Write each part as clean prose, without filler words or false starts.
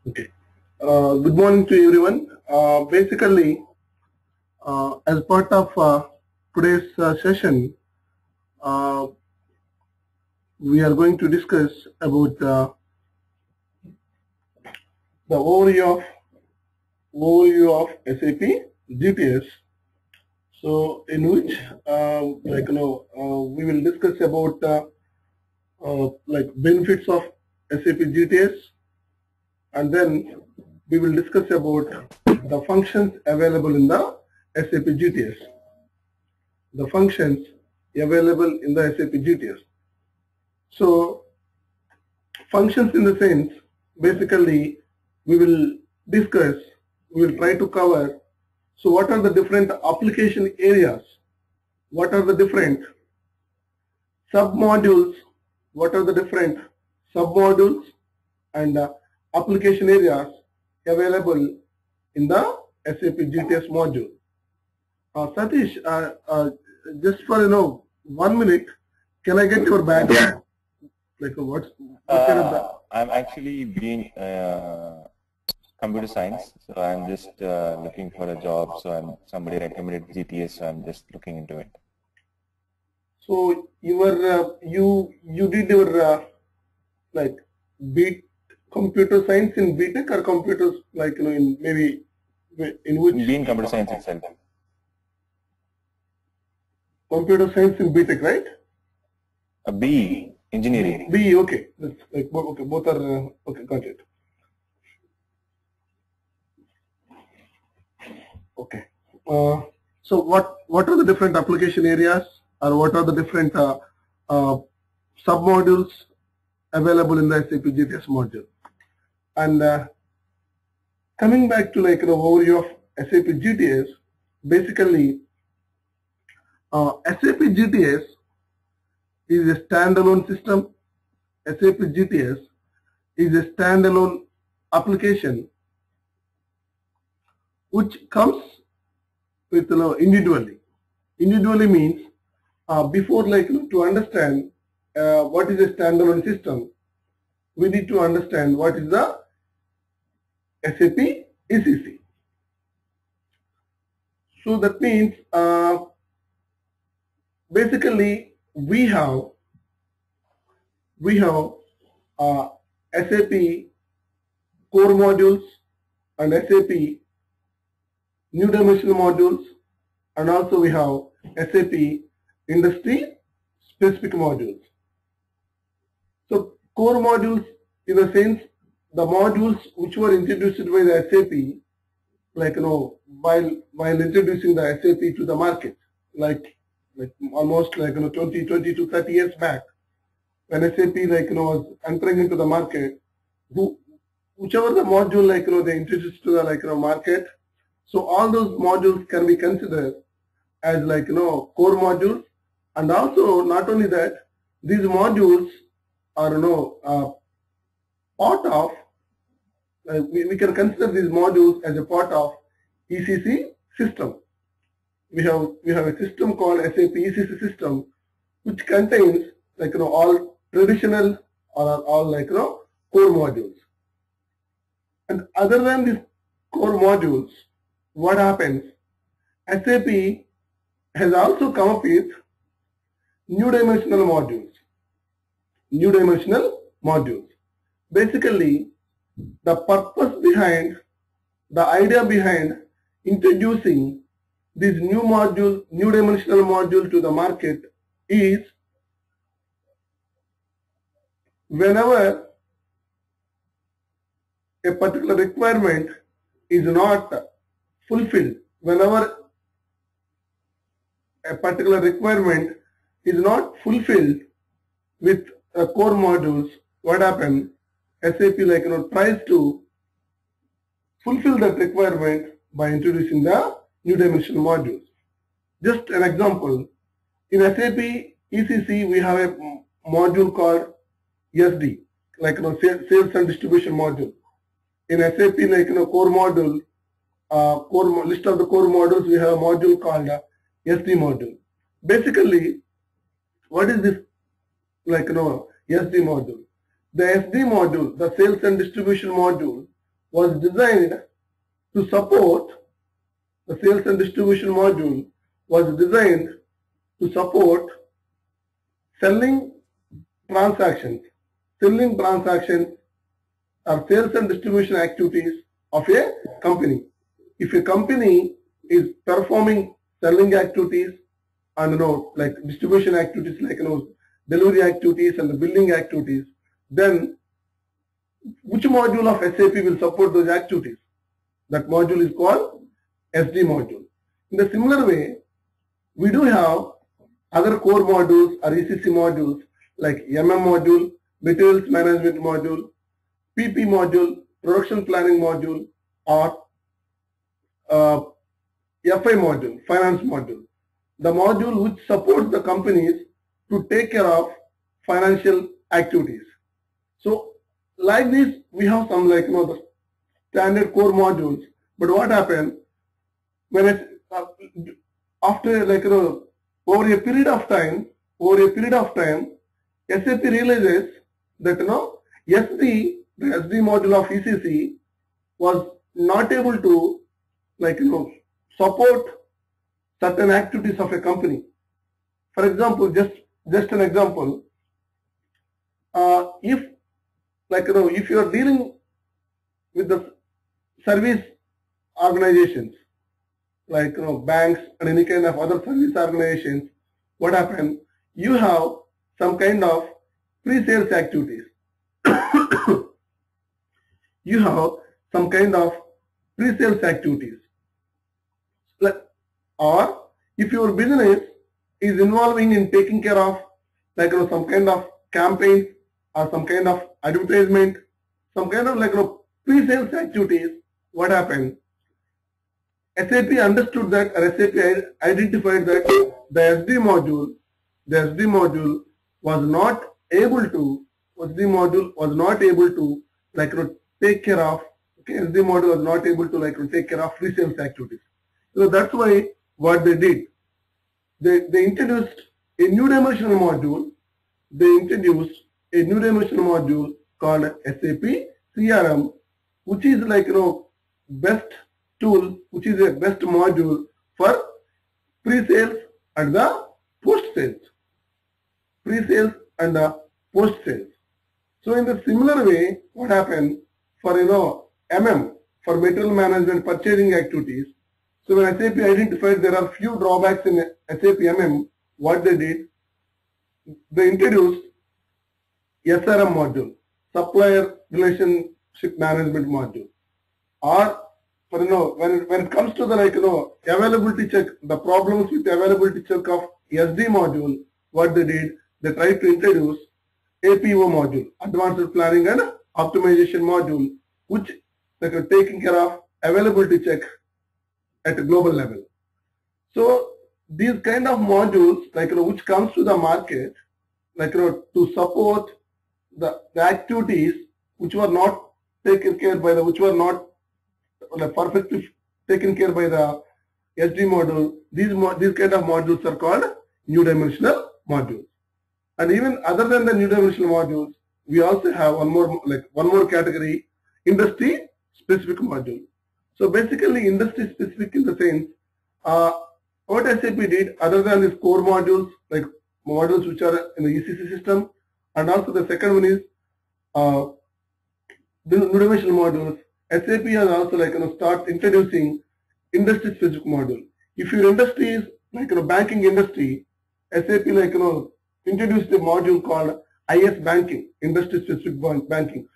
Okay. Good morning to everyone. Basically, as part of today's session, uh, we are going to discuss about the overview of SAP GTS. So, in which, we will discuss about benefits of SAP GTS, and then we will discuss about the functions available in the SAP GTS. The functions available in the SAP GTS. So functions in the sense, basically we will discuss, we will try to cover, so what are the different application areas, what are the different sub-modules, what are the different sub-modules and application areas available in the SAP GTS module. Satish, just for 1 minute, can I get your background? Like what kind of I'm actually being computer science, so I'm just looking for a job. So somebody recommended GTS, so I'm just looking into it. So you were you did your like computer science in BTech or computers in maybe in which Being computer science itself. Computer science in BTech, right? A B engineering. B, okay. That's like okay, both are okay. Got it. Okay. So what are the different application areas, or what are the different sub-modules available in the SAP GTS module? And coming back to overview of SAP GTS, basically SAP GTS is a standalone system. SAP GTS is a standalone application which comes with individually. Individually means before to understand what is a standalone system, we need to understand what is the SAP ECC. So that means basically we have SAP core modules and SAP new dimensional modules, and also we have SAP industry specific modules. So core modules, in a sense, the modules which were introduced by the SAP, while introducing the SAP to the market, like almost 20 to 30 years back, when SAP was entering into the market, whichever the module they introduced to the market, so all those modules can be considered as core modules. And also not only that, these modules are part of we can consider these modules as a part of ECC system. We have a system called SAP ECC system, which contains all traditional or all core modules. And other than these core modules, what happens? SAP has also come up with new dimensional modules. New dimensional modules. Basically, the purpose behind, the idea behind introducing this new module, new dimensional module to the market is whenever a particular requirement is not fulfilled, whenever a particular requirement is not fulfilled with core modules, what happens? SAP tries to fulfill that requirement by introducing the new dimensional modules. Just an example, in SAP ECC we have a module called SD, sales and distribution module. In SAP core module, list of the core modules, we have a module called SD module. Basically, what is this SD module? The SD module, the sales and distribution module, was designed to support the sales and distribution module was designed to support selling transactions. Selling transactions are sales and distribution activities of a company. If a company is performing selling activities and like distribution activities, like delivery activities and the billing activities, then which module of SAP will support those activities? That module is called SD module. In the similar way, we do have other core modules or ECC modules like MM module, materials management module, PP module, production planning module, or FI module, finance module. The module which supports the companies to take care of financial activities. So like this, we have some the standard core modules. But what happened when after over a period of time, SAP realizes that the SD module of ECC was not able to support certain activities of a company. For example, just an example, if if you are dealing with the service organizations like banks and any kind of other service organizations, what happened? You have some kind of pre-sales activities. You have some kind of pre-sales activities. Or if your business is involving in taking care of some kind of campaigns or some kind of advertisement, some kind of pre-sales activities, what happened? SAP understood that, or SAP identified that the SD module was not able to take care of SD module was not able to take care of pre-sales activities. So that's why what they did, they introduced a new dimensional module. They introduced a new dimensional module called SAP CRM, which is best tool, which is a best module for pre-sales and the post-sales. Pre-sales and the post-sales. So in the similar way, what happened for MM, for material management purchasing activities. So when SAP identified there are few drawbacks in SAP MM, what they did, they introduced SRM module, supplier relationship management module. Or for when it comes to the availability check, the problems with availability check of SD module, what they did, they tried to introduce APO module, advanced planning and optimization module, which taking care of availability check at a global level. So these kind of modules which comes to the market to support the activities which were not taken care by the perfectly taken care by the SD module. These kind of modules are called new dimensional modules. And even other than the new dimensional modules, we also have one more category, industry specific module. So basically industry specific in the sense, what SAP did other than these core modules, like modules which are in the ECC system, and also the second one is the new dimensional modules. SAP has also start introducing industry specific module. If your industry is banking industry, SAP introduced a module called IS banking, industry specific banking.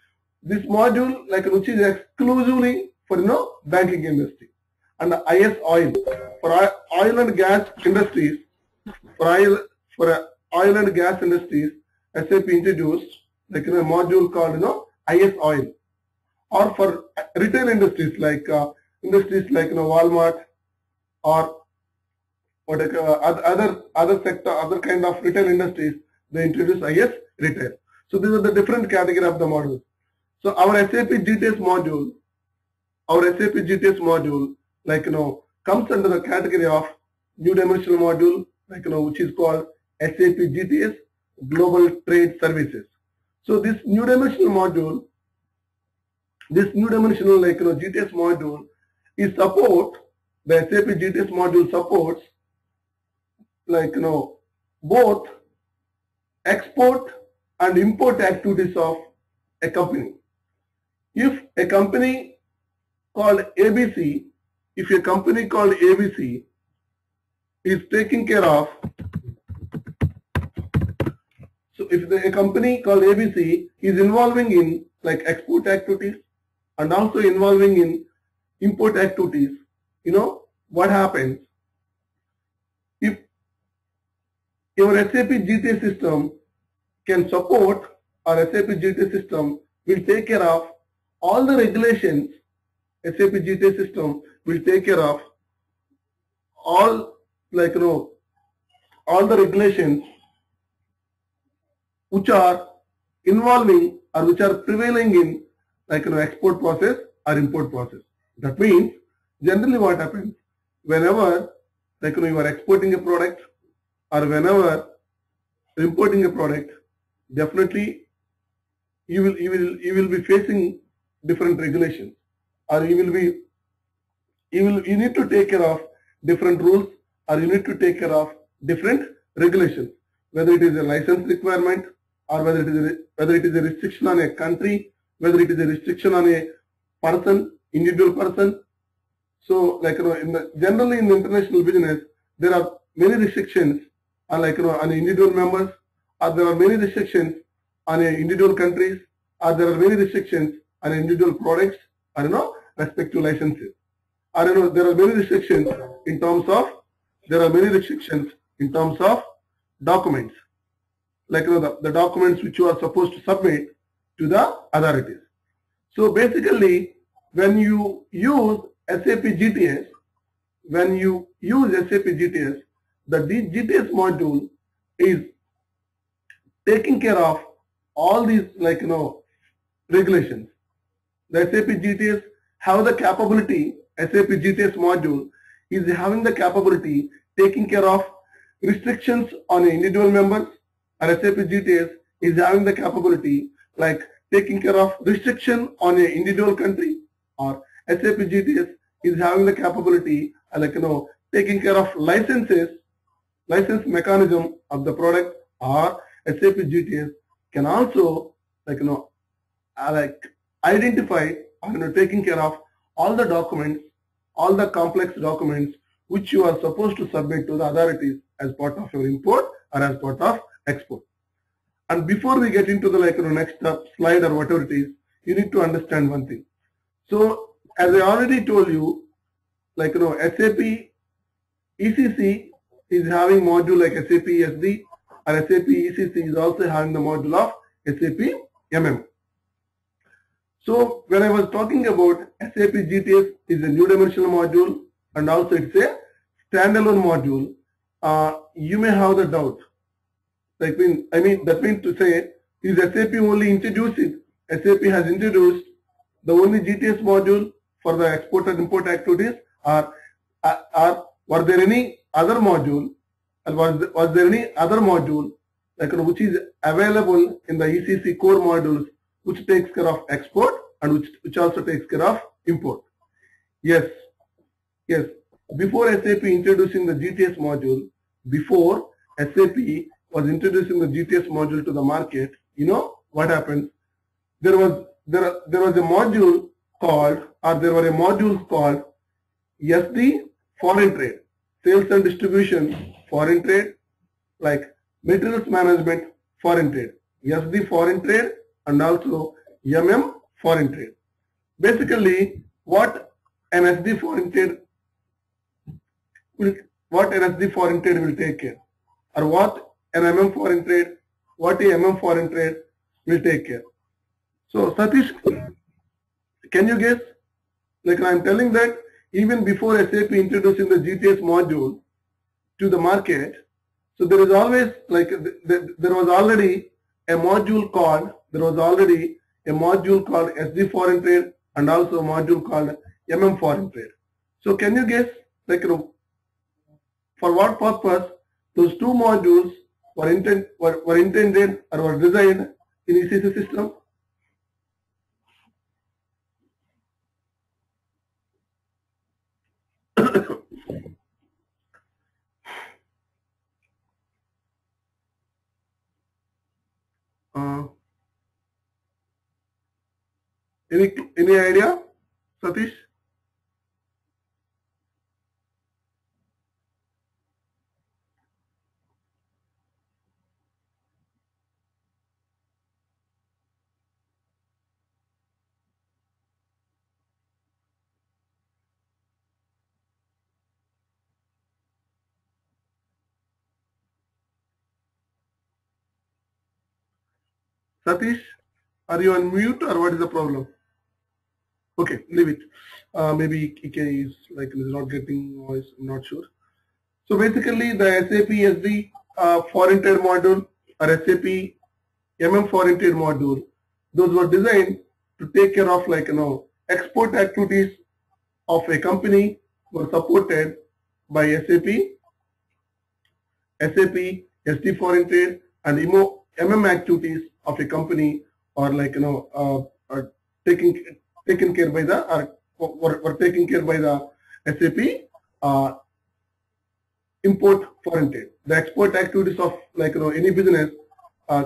This module which is exclusively for banking industry. And IS oil, for oil and gas industries, SAP introduced a module called IS oil. Or for retail industries like Walmart or other sector, other kind of retail industries, they introduce IS retail. So these are the different category of the modules. So our SAP GTS module, comes under the category of new dimensional module, which is called SAP GTS Global Trade Services. So this new dimensional module this new dimensional GTS module is support, the SAP GTS module supports both export and import activities of a company. If a company called ABC, if a company called ABC is taking care of, so if a company called ABC is involving in export activities and also involving in import activities, what happens? If your SAP GTS system can support, or SAP GTS system will take care of all the regulations, SAP GTS system will take care of all all the regulations which are involving or which are prevailing in export process or import process. That means generally what happens whenever you are exporting a product or whenever importing a product, definitely you will be facing different regulations, or you need to take care of different rules, or you need to take care of different regulations, whether it is a license requirement or whether it is a restriction on a country, whether it is a restriction on a person, individual person. So generally in the international business, there are many restrictions on on individual members, or there are many restrictions on individual countries, or there are many restrictions on individual products, or respective licenses, or there are many restrictions in terms of documents, the documents which you are supposed to submit to the authorities. So basically, when you use SAP GTS, the GTS module is taking care of all these regulations. The SAP GTS have the capability, SAP GTS module is having the capability taking care of restrictions on individual members, and SAP GTS is having the capability taking care of restriction on an individual country, or SAP GTS is having the capability taking care of license mechanism of the product, or SAP GTS can also identify or taking care of all the documents, all the complex documents which you are supposed to submit to the authorities as part of your import or as part of export. And before we get into the next slide or whatever it is, you need to understand one thing. So as I already told you, SAP ECC is having module like SAP SD, or SAP ECC is also having the module of SAP MM. So when I was talking about SAP GTS is a new dimensional module, and also it's a standalone module, you may have the doubt. That means to say, is SAP only introduced it? SAP has introduced the only GTS module for the export and import activities, or were there any other module, and was there any other module which is available in the ECC core modules which takes care of export and which also takes care of import? Yes. Before SAP introducing the GTS module, before SAP was introducing the GTS module to the market, what happened? There was a module called, or there were a modules called SD foreign trade, sales and distribution foreign trade, materials management foreign trade, SD foreign trade, and also MM foreign trade. Basically, what an SD foreign trade will take care, or what an MM foreign trade, what a MM foreign trade will take care. So Satish, can you guess? I'm telling that even before SAP introducing the GTS module to the market, so there is always there was already a module called SD foreign trade, and also a module called MM foreign trade. So can you guess for what purpose those two modules were intended or were designed in ECC system? Uh, any idea, Satish? Satish, are you on mute or what is the problem? Okay, leave it. Maybe EK is like is not getting noise. I'm not sure. So basically, the SAP SD foreign trade module or SAP foreign trade module, those were designed to take care of export activities of a company were supported by SAP SD foreign trade and activities of a company or are taken care by the or taken care by the SAP import foreign trade. The export activities of any business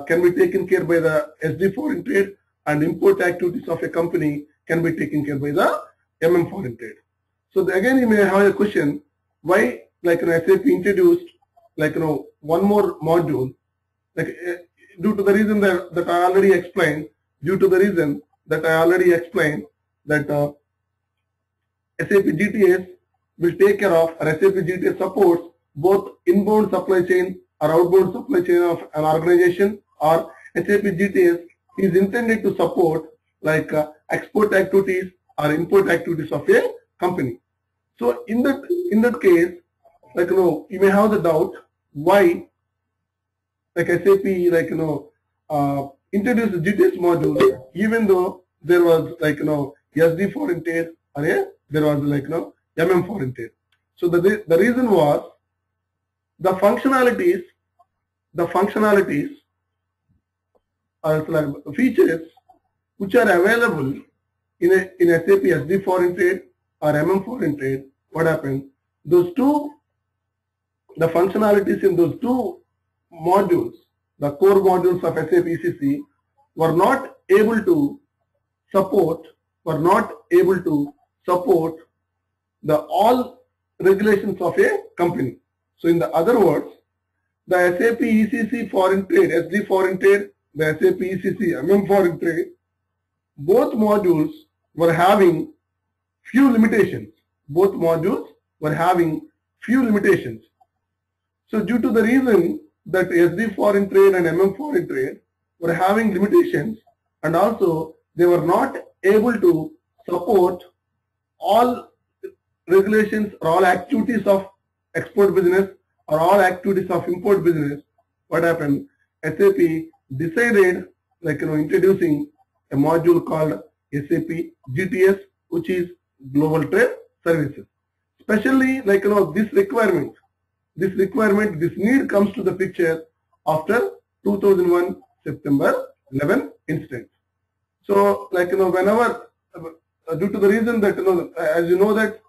can be taken care by the SD foreign trade, and import activities of a company can be taken care by the foreign trade. So again, you may have a question: why SAP introduced one more module? Due to the reason that I already explained. Due to the reason that I already explained that SAP GTS will take care of, or SAP GTS supports both inbound supply chain or outbound supply chain of an organization, or SAP GTS is intended to support export activities or import activities of a company. So in that case, you may have the doubt why SAP introduced the GTS module even though there was SD foreign trade or there was foreign trade. So the reason was the functionalities are features which are available in SAP SD foreign trade or foreign trade. What happened? The functionalities in those two modules, the core modules of SAP ECC, were not able to support the all regulations of a company. So in the other words, the SAP ECC foreign trade, SD foreign trade, the SAP ECC foreign trade, both modules were having few limitations. Both modules were having few limitations. So due to the reason that SD foreign trade and foreign trade were having limitations, and also they were not able to support all regulations or all activities of export business or all activities of import business, what happened? SAP decided introducing a module called SAP GTS, which is Global Trade Services. Especially this need comes to the picture after 2001 September 11 incident. So whenever due to the reason that as you know that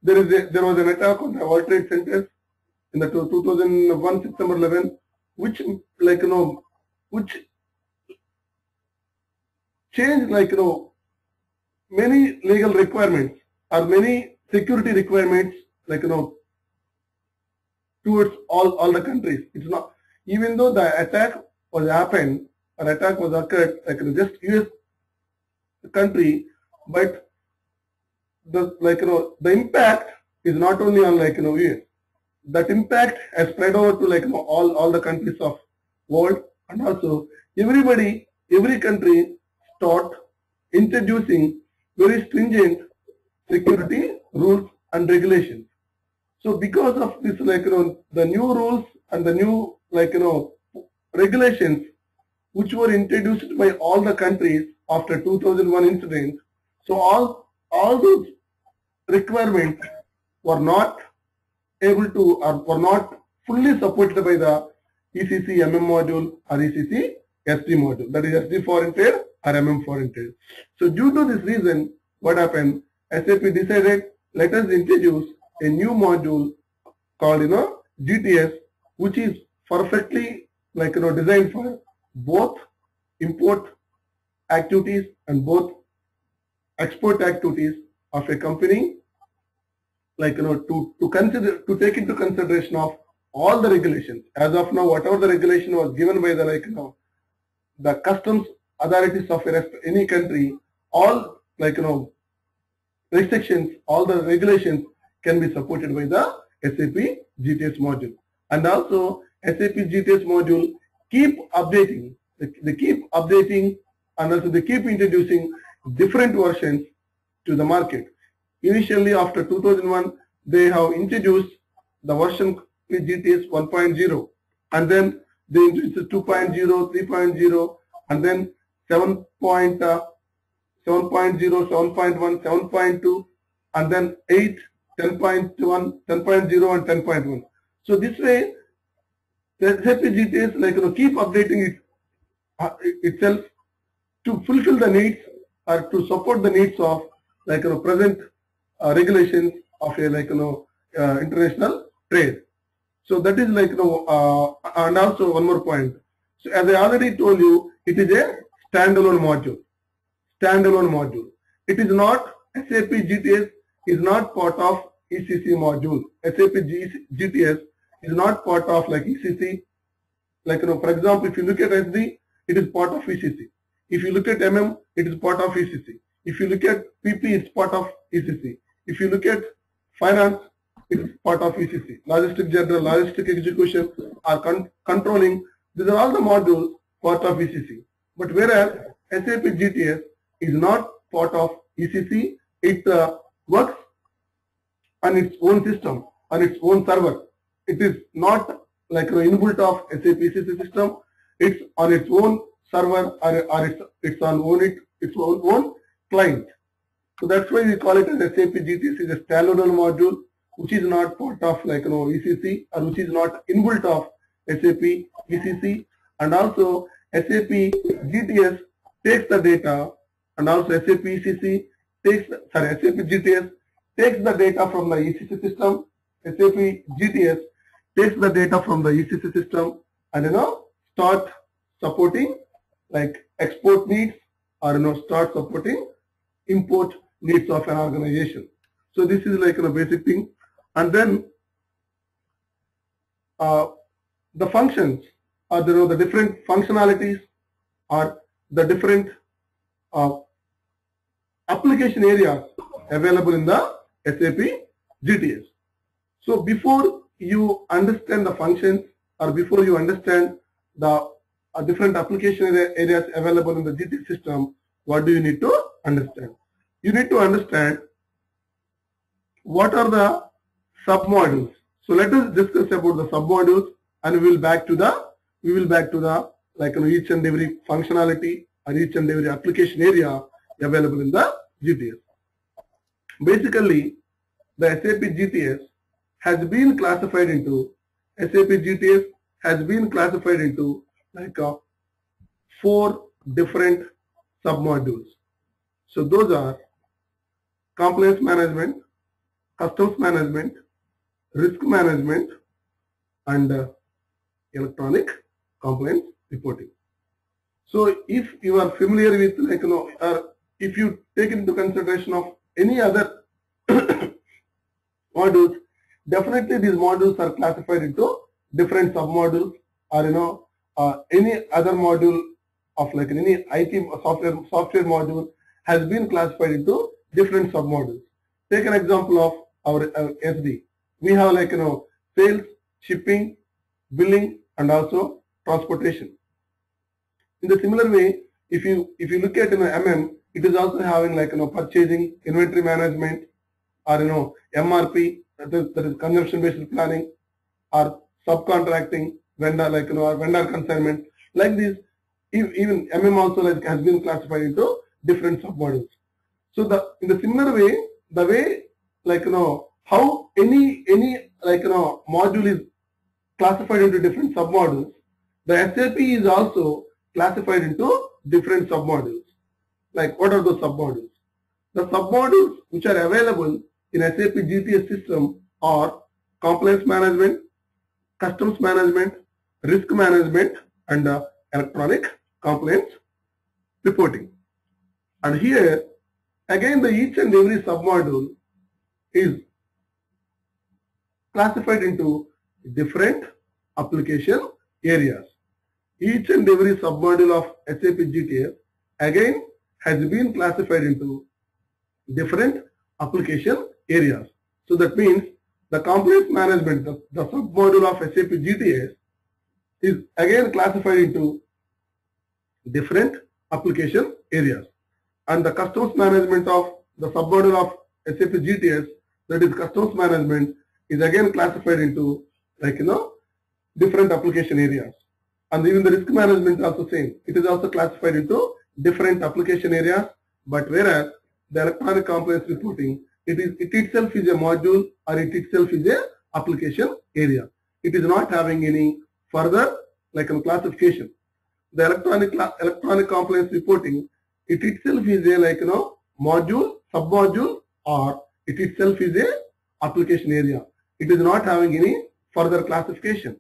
there was an attack on the World Trade Centers in the 2001 September 11, which which changed many legal requirements or many security requirements towards all the countries. It's not, even though the attack was happened or attack was occurred just US country, but the impact is not only on US. That impact has spread over to all the countries of world, and also every country start introducing very stringent security rules and regulations. So because of this the new rules and the new regulations which were introduced by all the countries after 2001 incident, so all those requirements were not able to or were not fully supported by the ECC module or ECC SD module, that is SD foreign trade or foreign trade. So due to this reason, what happened? SAP decided, let us introduce a new module called GTS, which is perfectly designed for both import activities and both export activities of a company, to take into consideration of all the regulations. As of now, whatever the regulation was given by the the customs authorities of any country, all restrictions, all the regulations can be supported by the SAP GTS module. And also SAP GTS module keep updating, they keep updating, and also they keep introducing different versions to the market. Initially after 2001, they have introduced the version GTS 1.0, and then they introduced 2.0, 3.0, and then 7.0, 7.1, 7.2, and then 8, 10.1, 10.0, and 10.1. So this way, the SAP GTS keep updating itself to fulfill the needs or to support the needs of present regulations of a international trade. So that is and also one more point. So as I already told you, it is a standalone module. Standalone module. It is not, SAP GTS is not part of ECC module. SAP GTS is not part of ECC. For example, if you look at SD, it is part of ECC. If you look at MM, it is part of ECC. If you look at PP, it's part of ECC. If you look at finance, it is part of ECC. Logistic general, logistic execution, or controlling, these are all the modules part of ECC. But whereas SAP GTS is not part of ECC, it works on its own system, on its own server. It is not inbuilt of SAP ECC system. It's on its own server, or it's on its own client. So that's why we call it as SAP GTS is a standalone module, which is not part of ECC, or which is not inbuilt of SAP ECC. And also SAP GTS takes the data, and also SAP ECC SAP GTS takes the data from the ECC system. SAP GTS takes the data from the ECC system and start supporting export needs, or start supporting import needs of an organization. So this is basic thing. And then the functions, or the different functionalities, or the different application areas available in the SAP GTS. So before you understand the functions, or before you understand the different application areas available in the GTS system, what do you need to understand? You need to understand what are the submodules. So let us discuss about the submodules, and we will back to the each and every functionality or each and every application area available in the GTS. Basically, the SAP GTS has been classified into 4 different submodules. So those are compliance management, customs management, risk management, and electronic compliance reporting. So if you are familiar with or if you take into consideration of any other modules, definitely these modules are classified into different submodules, or any other module of any IT software module has been classified into different submodules. Take an example of our SD. We have sales, shipping, billing, and also transportation. In the similar way, if you look at MM, it is also having purchasing, inventory management, or MRP, that is consumption based planning, or subcontracting, vendor vendor consignment. Like this, even MM also has been classified into different submodules. So in the similar way, the way how any module is classified into different submodules, the SAP is also classified into different submodules. What are those submodules? The submodules which are available in SAP GTS system are compliance management, customs management, risk management, and electronic compliance reporting. And here again, the each and every submodule is classified into different application areas. Each and every submodule of SAP GTS again has been classified into different application areas. So that means the compliance management, the submodule of SAP GTS is again classified into different application areas. And the customs management of the submodule of SAP GTS, that is customs management, is again classified into different application areas. And even the risk management is also same. It is also classified into different application areas. But whereas the electronic compliance reporting, it itself is a module, or it itself is a application area. It is not having any further classification. The electronic compliance reporting, it itself is a module, submodule, or it itself is a application area. It is not having any further classification.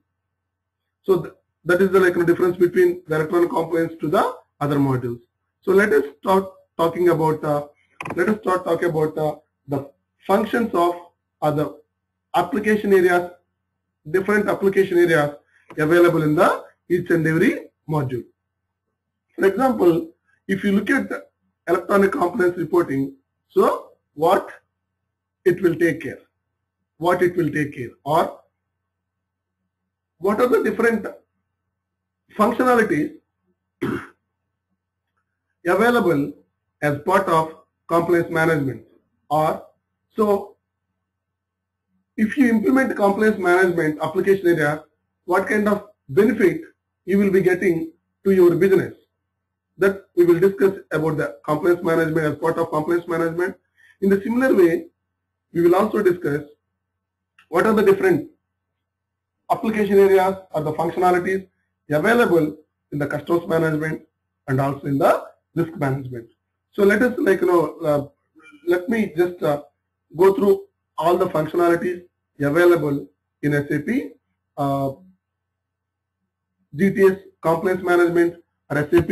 So that is the difference between the electronic compliance to the other modules. So let us start talking about the functions of other application areas, different application areas available in the each and every module. For example, if you look at the electronic compliance reporting, so what it will take care, or what are the different functionalities available as part of compliance management. Or so if you implement compliance management application area, what kind of benefit you will be getting to your business. That we will discuss about the compliance management as part of compliance management. In the similar way, we will also discuss what are the different application areas or the functionalities available in the customs management and also in the risk management. So let us let me just go through all the functionalities available in SAP GTS compliance management or SAP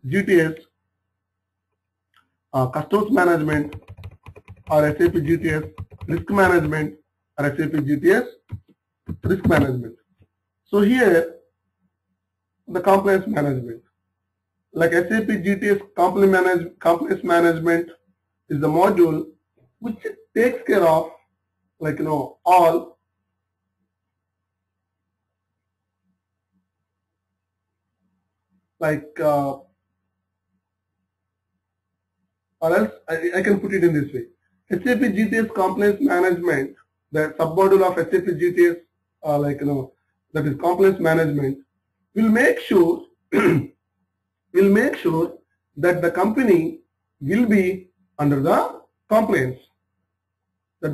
GTS customs management or SAP GTS risk management or SAP GTS risk management. So here the compliance management, like SAP GTS compliance management is the module which takes care of all or else I can put it in this way. SAP GTS compliance management, the submodule of SAP GTS that is compliance management, will make sure that the company will be under the compliance, that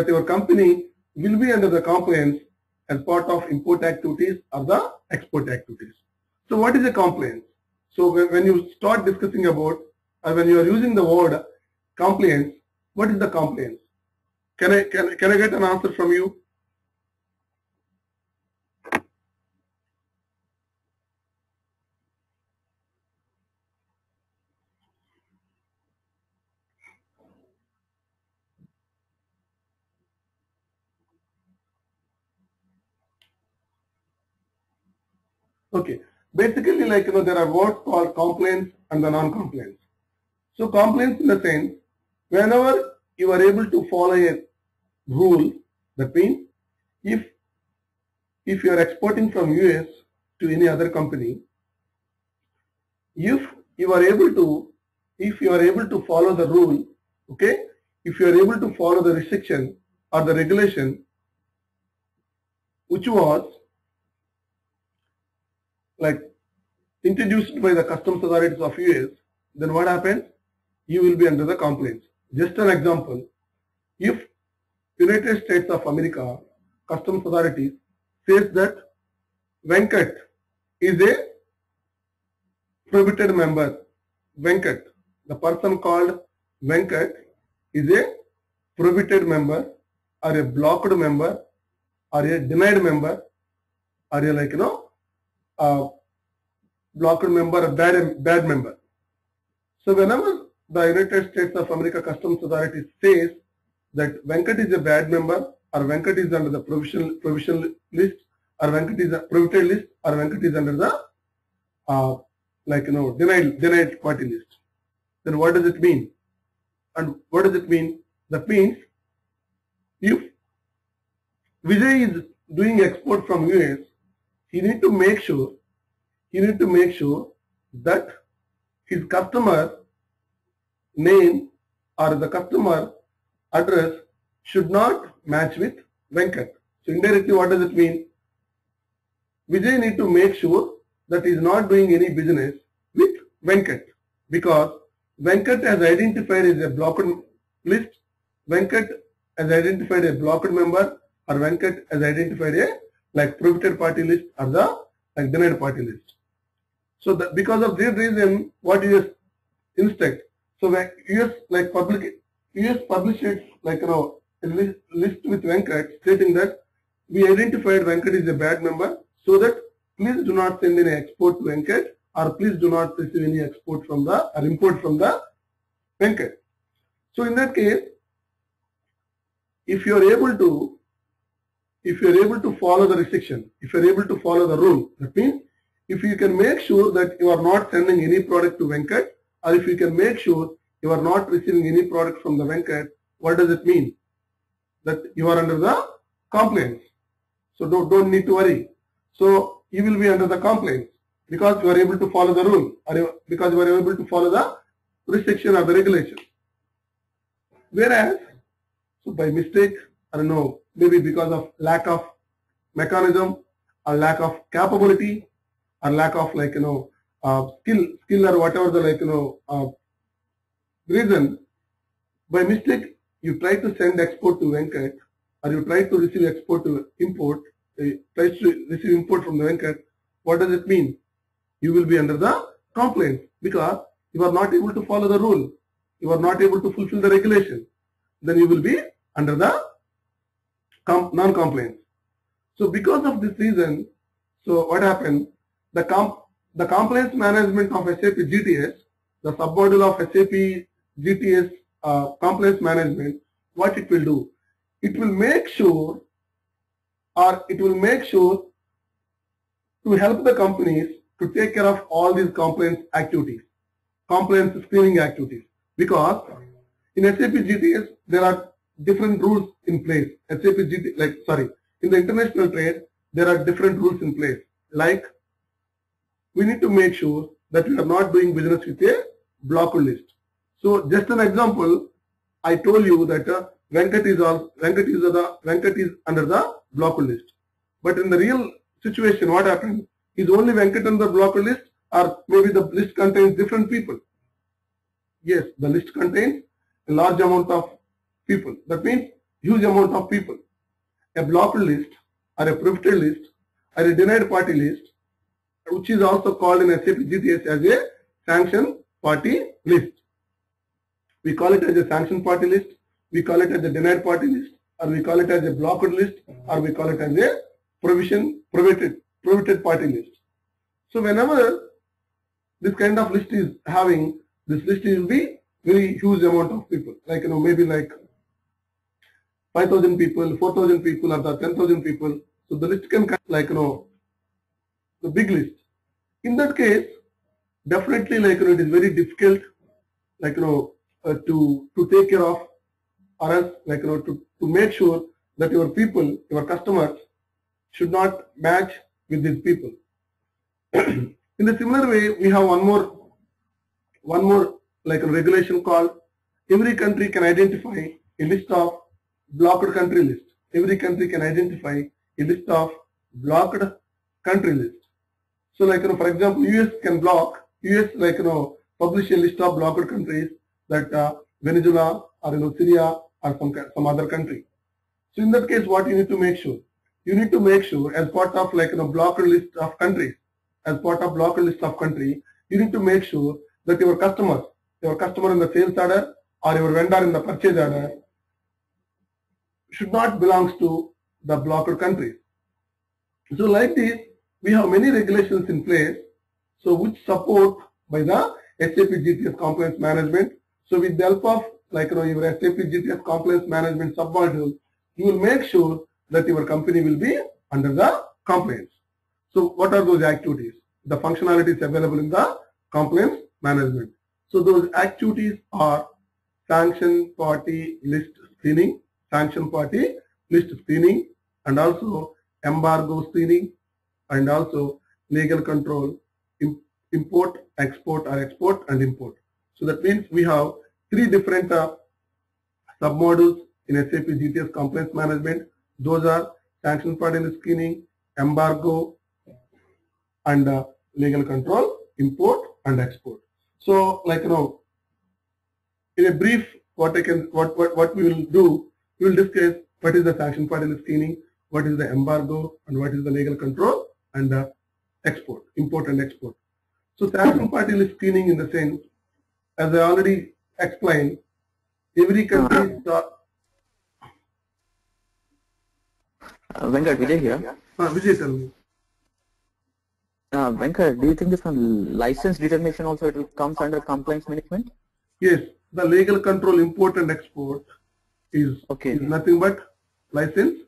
your company will be under the compliance as part of import activities or the export activities. So what is a compliance? So when you start discussing about, or when you are using the word compliance, what is the compliance? Can I get an answer from you? Okay, basically there are words called compliance and the non-compliance. So compliance in the sense, whenever you are able to follow a rule, that means if you are exporting from US to any other company, if you are able to follow the rule, okay, if you are able to follow the restriction or the regulation which was introduced by the customs authorities of US, then what happens? You will be under the compliance. Just an example, if United States of America customs authorities says that Venkat is a prohibited member, Venkat, the person called Venkat is a prohibited member or a blocked member or a denied member or a blocked member or bad member. So whenever the United States of America Customs Authority says that Venkat is a bad member or Venkat is under the provisional list or Venkat is a prohibited list or Venkat is under the denied party list, then what does it mean? And what does it mean? That means if Vijay is doing export from US, he need to make sure that his customer name or the customer address should not match with Venkat. So indirectly, what does it mean? Vijay need to make sure that he is not doing any business with Venkat, because Venkat has identified as a blocked list, Venkat has identified a blocked member, or Venkat has identified a prohibited party list or the denied party list. So that because of this reason, what US instruct? So when US published a list with Venkat stating that we identified Venkat is a bad member, so that please do not send any export to Venkat, or please do not receive any export from the or import from the Venkat. So in that case, if you are able to follow the restriction, if you are able to follow the rule, that means if you can make sure that you are not sending any product to Venkat, or if you can make sure you are not receiving any product from the Venkat, what does it mean? That you are under the compliance. So don't need to worry. So you will be under the compliance because you are able to follow the rule, or because you are able to follow the restriction or the regulation. Whereas, so by mistake, I don't know, maybe because of lack of mechanism or lack of capability or lack of skill or whatever the reason, by mistake you try to send export to Venkat, or you try to receive export to import, try to receive import from the Venkat, what does it mean? You will be under the complaint because you are not able to follow the rule, you are not able to fulfill the regulation, then you will be under the non-compliance. So because of this reason, so what happened? The compliance management of SAP GTS, the submodule of SAP GTS compliance management, what it will do? It will make sure, to help the companies to take care of all these compliance activities, compliance screening activities, because in SAP GTS there are different rules in place. In the international trade there are different rules in place. Like, we need to make sure that we are not doing business with a blocked list. So just an example, I told you that Venkat is under the blocked list. But in the real situation, what happened? Is only Venkat under the blocked list, or maybe the list contains different people? Yes, the list contains a large amount of people. That means huge amount of people. A blocked list or a prohibited list or a denied party list, which is also called in SAP GTS as a sanction party list. We call it as a sanction party list, we call it as a denied party list, or we call it as a blocked list, or we call it as a prohibited party list. So whenever this kind of list is having, this list will be very huge amount of people, maybe 5,000 people, 4,000 people, or 10,000 people. So the list can come the big list. In that case, definitely it is very difficult to take care of, or else to make sure that your people, your customers should not match with these people. In the similar way, we have one more regulation called every country can identify a list of blocked country list. Every country can identify a list of blocked country list. So for example, US can block, publish a list of blocked countries, that Venezuela or Syria or some other country. So in that case, what you need to make sure? You need to make sure, as part of blocked list of countries, you need to make sure that your customer in the sales order or your vendor in the purchase order should not belongs to the blocked countries. So like this, we have many regulations in place, so which support by the SAP GTS compliance management. So with the help of your SAP GTS compliance management submodule, you will make sure that your company will be under the compliance. So what are those activities? The functionalities available in the compliance management. So those activities are sanction party list screening, and also embargo screening, and also legal control, import, export, or export and import. So that means we have three different submodules in SAP GTS compliance management. Those are sanction party list screening, embargo, and legal control, import and export. So in a brief, what we will do, we will discuss what is the sanction party list screening, what is the embargo, and what is the legal control and export, import and export. So sanction party list screening, in the sense, as I already explained, every country. Venkat, Vijay here. Vijay, tell me. Venkat, do you think this one license determination also it comes under compliance management? Yes, the legal control, import and export is nothing but license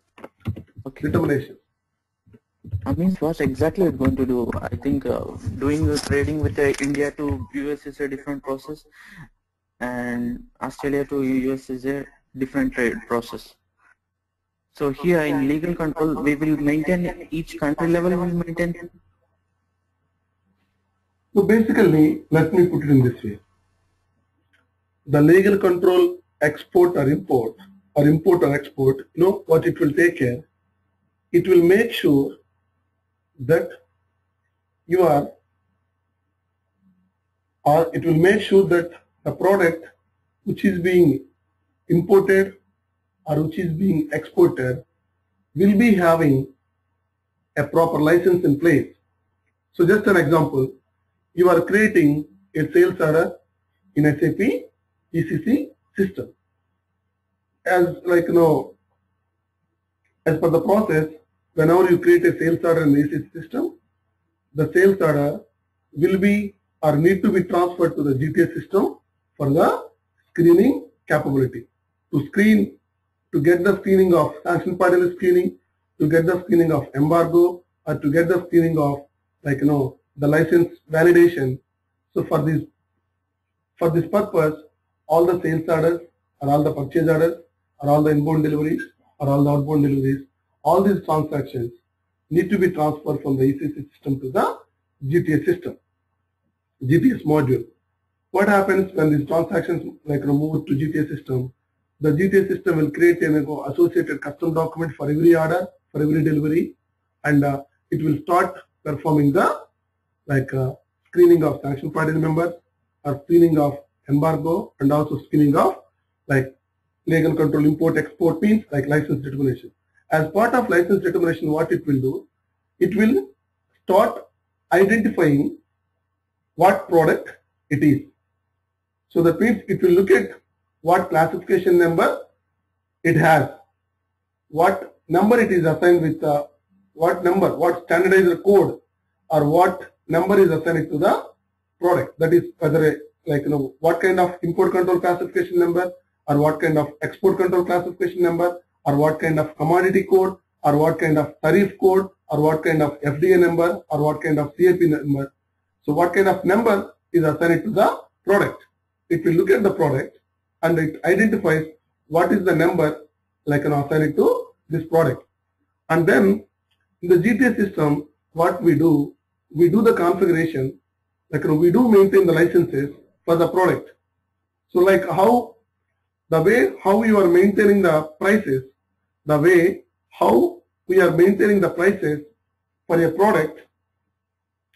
determination. Means what exactly it's going to do? I think doing the trading with India to US is a different process, and Australia to US is a different trade process. So here in legal control, we will maintain each country level will maintain. So basically, let me put it in this way. The legal control, export or import or export, what it will take care? It will make sure that it will make sure that the product which is being imported or which is being exported will be having a proper license in place. So just an example, you are creating a sales order in SAP ECC system. As as per the process, whenever you create a sales order in the ECC system, the sales order will be or need to be transferred to the GTS system for the screening capability. To screen, to get the screening of sanction party list screening, to get the screening of embargo, or to get the screening of the license validation. So for this purpose, all the sales orders or all the purchase orders or all the inbound deliveries or all the outbound deliveries, all these transactions need to be transferred from the ECC system to the GTS system, GTS module. What happens when these transactions move to GTS system? The GTS system will create an associated custom document for every order, for every delivery, and it will start performing the screening of sanction party members, or screening of embargo, and also screening of legal control, import, export, means license determination. As part of license determination, what it will do, it will start identifying what product it is. So that means it will look at what classification number it has, what number it is assigned with, what standardized code, or what number is assigned to the product. That is whether what kind of import control classification number, or what kind of export control classification number, or what kind of commodity code, or what kind of tariff code, or what kind of FDA number, or what kind of CAP number. So what kind of number is assigned to the product? It will look at the product and it identifies what is the number assigned to this product. And then in the GTS system, what we do the configuration, we do maintain the licenses for the product. So the way how you are maintaining the prices, the way how we are maintaining the prices for a product,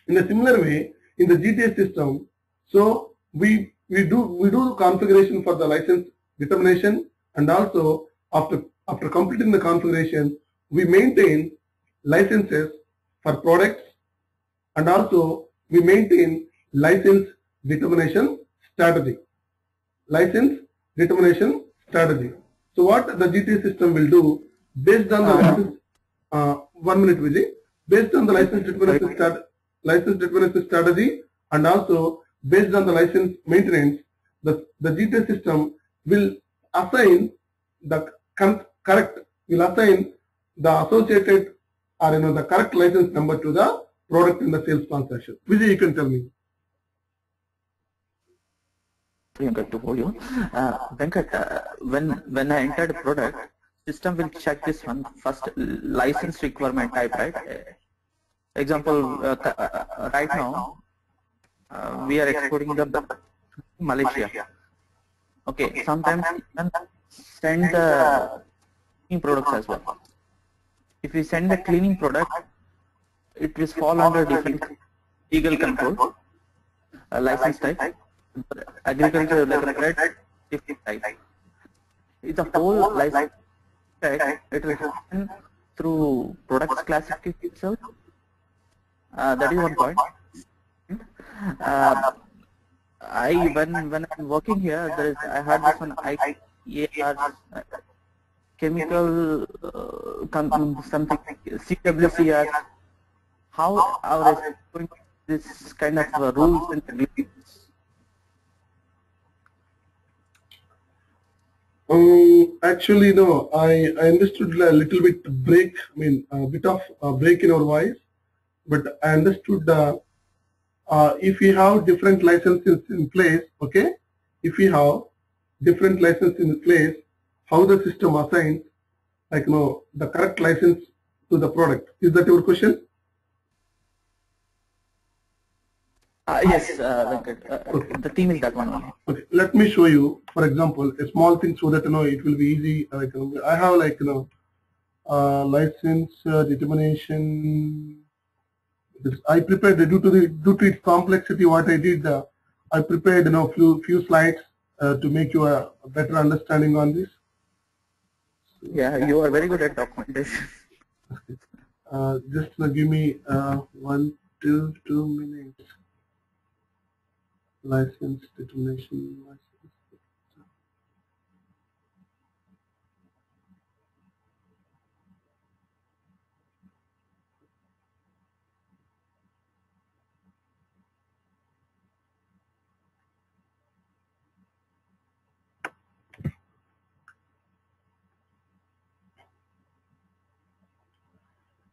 in a similar way in the GTS system. So we do configuration for the license determination, and also after completing the configuration, we maintain licenses for products, and also we maintain license determination strategy. So what the GTS system will do, based on the license, 1 minute Vijay, based on the license determination strategy, and also based on the license maintenance, the GTS system will assign the correct, will assign the associated or the correct license number to the product in the sales transaction. Vijay, you can tell me. Venkat, to hold you. Venkat, when I entered the product, system will check this one first, license requirement type, right? Example, right now we are exporting the Malaysia. Okay, sometimes we can send the cleaning products as well. If we send the cleaning product, it will fall under different legal control, license type, agriculture like bread, different type. It's a whole license check. It will happen through products classification itself. That is one point. When I'm working here, I had this one IAR chemical something CWCR. How are they this kind of rules and regulations? Actually, no. I understood a little bit break. I mean, a bit of break in our voice, but I understood if we have different licenses in place, okay. If we have different licenses in place, how the system assigns, like the correct license to the product. Is that your question? Yes, Venkat. Okay. The theme is that one only. Okay, let me show you, for example, a small thing so that it will be easy. Like I have license determination. I prepared due to its complexity. What I did, I prepared few slides to make you a better understanding on this. Yeah, you are very good at documentation. Just give me 2 minutes. License determination.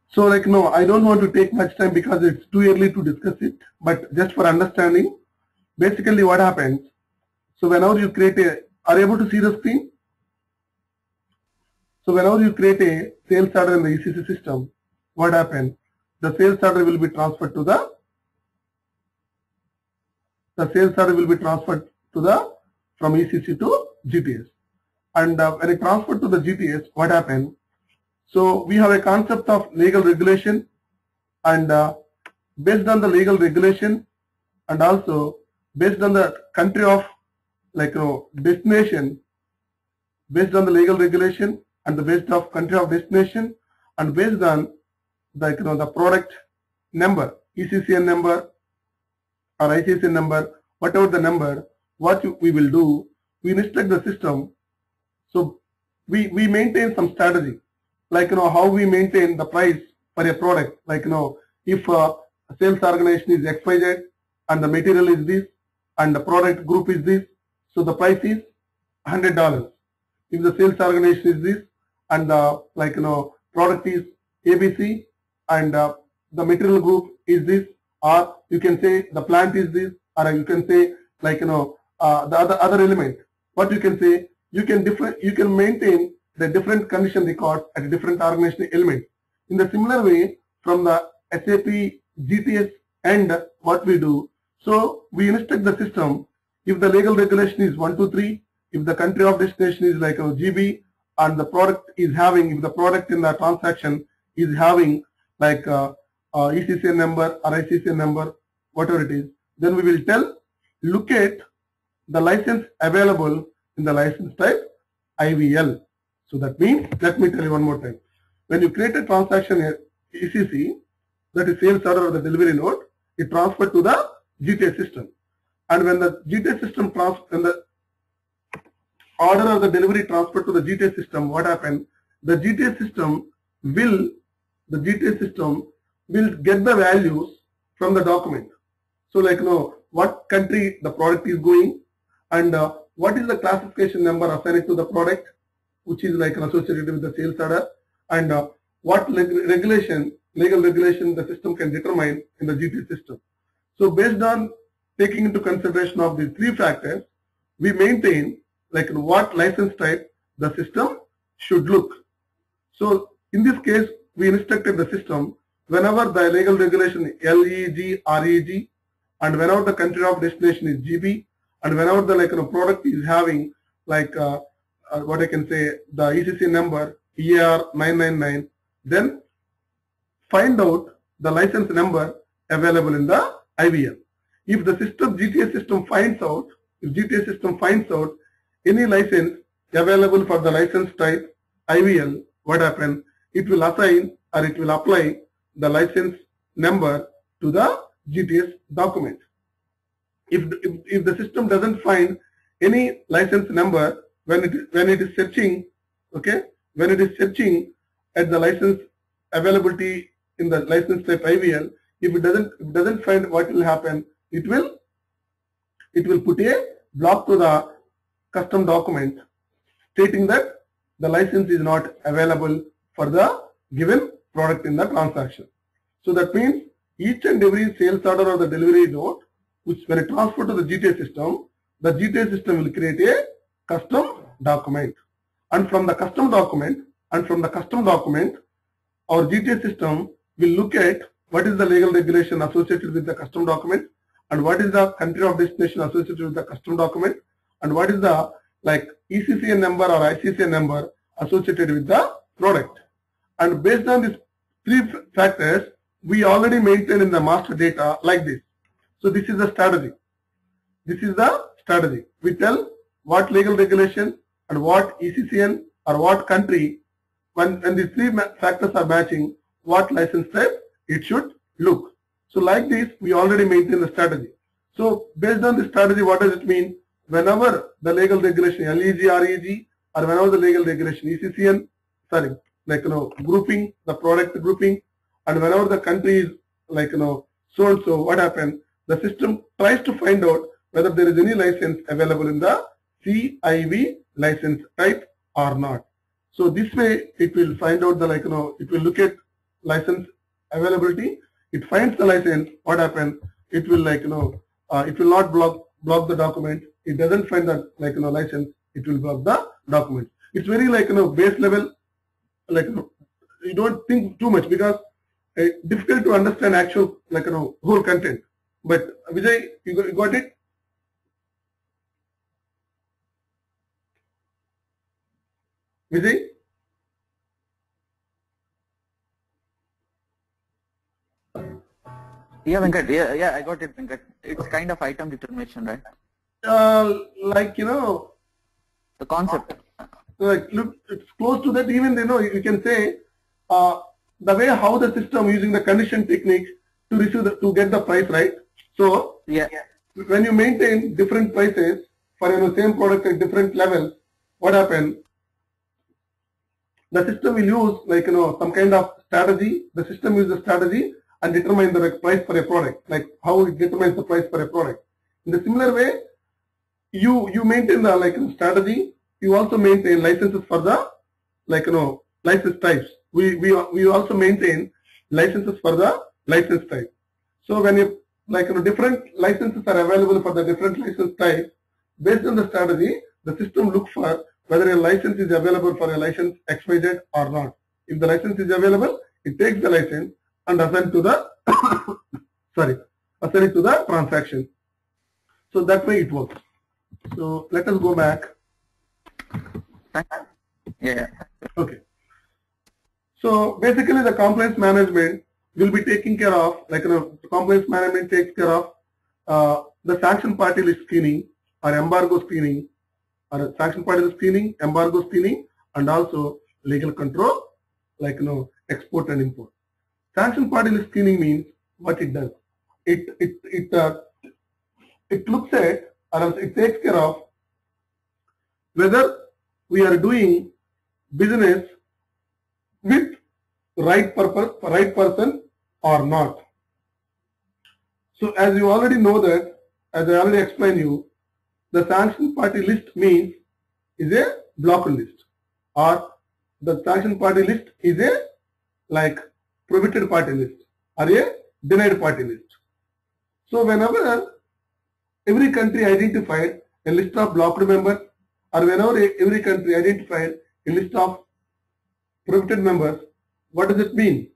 So no, I don't want to take much time because it's too early to discuss it, but just for understanding, basically what happens, so whenever you create are you able to see the screen? So whenever you create a sales order in the ECC system, what happens? The sales order will be transferred to from ECC to GTS. And when it transferred to the GTS, what happened? So we have a concept of legal regulation, and based on the legal regulation and also based on the country of destination, based on the legal regulation and the based of country of destination, and based on the product number, ECCN number or ICCN number, whatever the number, what we will do, we instruct the system. So we maintain some strategy, like how we maintain the price for a product, like if a sales organization is XYZ and the material is this and the product group is this, so the price is $100. If the sales organization is this and the product is ABC and the material group is this, or you can say the plant is this, or you can say the other element. What you can say, you can maintain the different condition records at a different organizational element. In the similar way, from the SAP GTS end, what we do, so we instruct the system, if the legal regulation is 1, 2, 3, if the country of destination is like GB, and the product is having, if the product in the transaction is having like ECCN number or ICCN number, whatever it is, then we will tell, look at the license available in the license type IVL. So that means, let me tell you one more time. When you create a transaction here, ECC, that is sales order or the delivery note, it transferred to the GTS system. And when the GTS system order or the delivery transferred to the GTS system, what happened? The GTS system will get the values from the document. So like what country the product is going, and what is the classification number assigned to the product, which is like associated with the sales order, and what legal regulation the system can determine in the GTS system. So based on taking into consideration of these three factors, we maintain like what license type the system should look. So in this case, we instructed the system whenever the legal regulation LEG, REG, and whenever the country of destination is GB, and whenever the product is having like what I can say, the ECC number EAR 999, then find out the license number available in the IVL. If the GTS system finds out, any license available for the license type IVL, what happens? It will assign or it will apply the license number to the GTS document. If the system doesn't find any license number when it is searching, okay, when it is searching at the license availability in the license type IVL, if it doesn't find, what will happen? It will put a block to the custom document stating that the license is not available for the given product in the transaction. So that means each and every sales order or the delivery note, which when it transferred to the GTS system, the GTS system will create a custom document. And from the custom document, our GTS system will look at what is the legal regulation associated with the custom document, and what is the country of destination associated with the custom document, and what is the like ECCN number or ICCN number associated with the product. And based on these three factors, we already maintain in the master data like this. So this is the strategy. We tell what legal regulation and what ECCN or what country, when these three factors are matching, what license type it should look. So like this, we already maintain the strategy. So based on the strategy, what does it mean? Whenever the legal regulation LEG, REG, or whenever the legal regulation ECCN, grouping, the product grouping, and whenever the country is so and so, what happens? The system tries to find out whether there is any license available in the CIV license type or not. So this way it will find out the it will look at license availability. It finds the license. What happens? It will it will not block the document. It doesn't find the license. It will block the document. It's very base level. You don't think too much because difficult to understand actual whole content. But Vijay, you got it? Vijay? Yeah, Venkat. Yeah, I got it, Venkat. It's kind of item determination, right? The concept. Look, it's close to that. Even you can say the way how the system using the condition technique to get the price right. So yeah, when you maintain different prices for same product at different levels, what happens? The system will use some kind of strategy. The system uses a strategy and determine the price for a product, like how it determines the price for a product. In the similar way, you maintain the strategy. You also maintain licenses for the license types. We also maintain licenses for the license type. So when you different licenses are available for the different license types, based on the strategy, the system looks for whether a license is available for a license XYZ or not. If the license is available, it takes the license and assign to the assign it to the transaction. So that way it works. So let us go back. Yeah. Okay. So basically the compliance management will be taking care of, the compliance management takes care of the sanction party list screening or embargo screening, or sanction party list screening, embargo screening, and also legal control, export and import. Sanction party list screening means what it does. It looks at, or else it takes care of whether we are doing business with right person or not. So as you already know that, as I already explained you, the sanction party list means is a blocked list, or the sanction party list is a like prohibited party list or a denied party list. So whenever every country identified a list of blocked members, or whenever every country identified a list of prohibited members, what does it mean?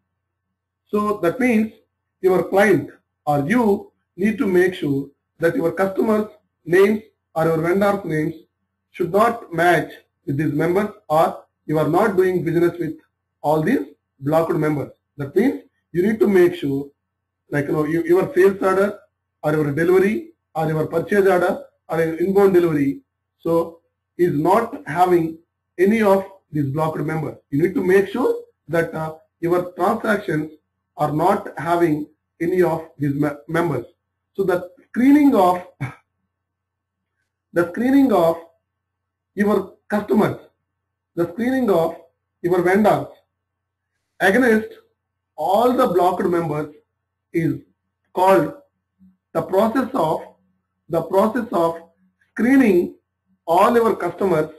So that means your client or you need to make sure that your customers' names or your vendors' names should not match with these members, or you are not doing business with all these blocked members. That means you need to make sure, like your sales order or your delivery or your purchase order or your inbound delivery, so is not having any of these blocked members. You need to make sure that your transactions are not having any of these members. So the screening of your customers, the screening of your vendors against all the blocked members is called the process of screening all your customers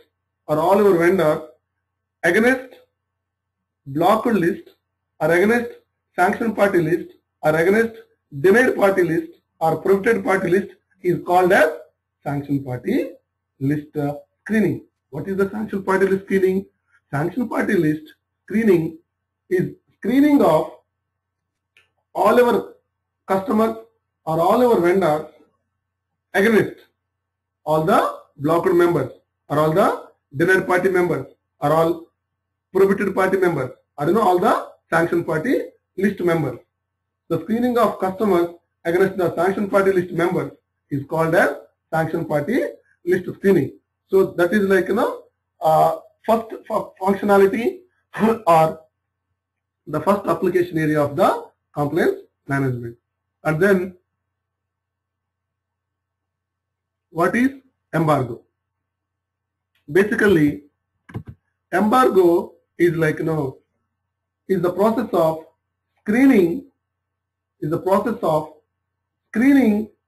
or all your vendors against blocked list or against sanction party list or against denied party list or prohibited party list is called as sanction party list screening. What is the sanction party list screening? Sanction party list screening is screening of all our customers or all our vendors against all the blocked members or all the denied party members or all prohibited party members or all the sanction party list members. The screening of customers against the sanction party list members is called as sanction party list screening. So that is like first functionality or the first application area of the compliance management. And then what is embargo? Basically, embargo is like is the process of screening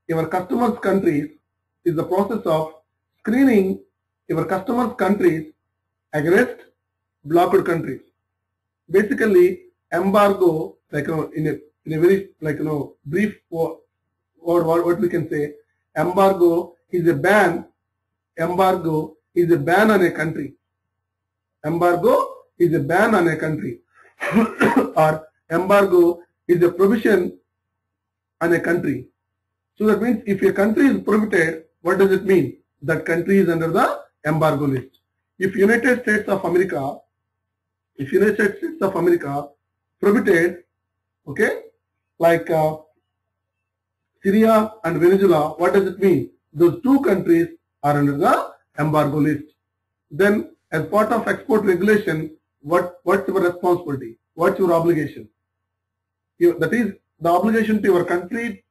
your customers' countries, is the process of screening your customers' countries against blocked countries. Basically, embargo, like in a very brief word, what we can say, embargo is a ban. Embargo is a ban on a country. Embargo is a ban on a country, or embargo is a provision on a country. So that means if a country is prohibited, what does it mean? That country is under the embargo list. If United States of America prohibited, okay, like Syria and Venezuela, what does it mean? Those two countries are under the embargo list. Then as part of export regulation, what's your responsibility? What's your obligation? That is the obligation to your country,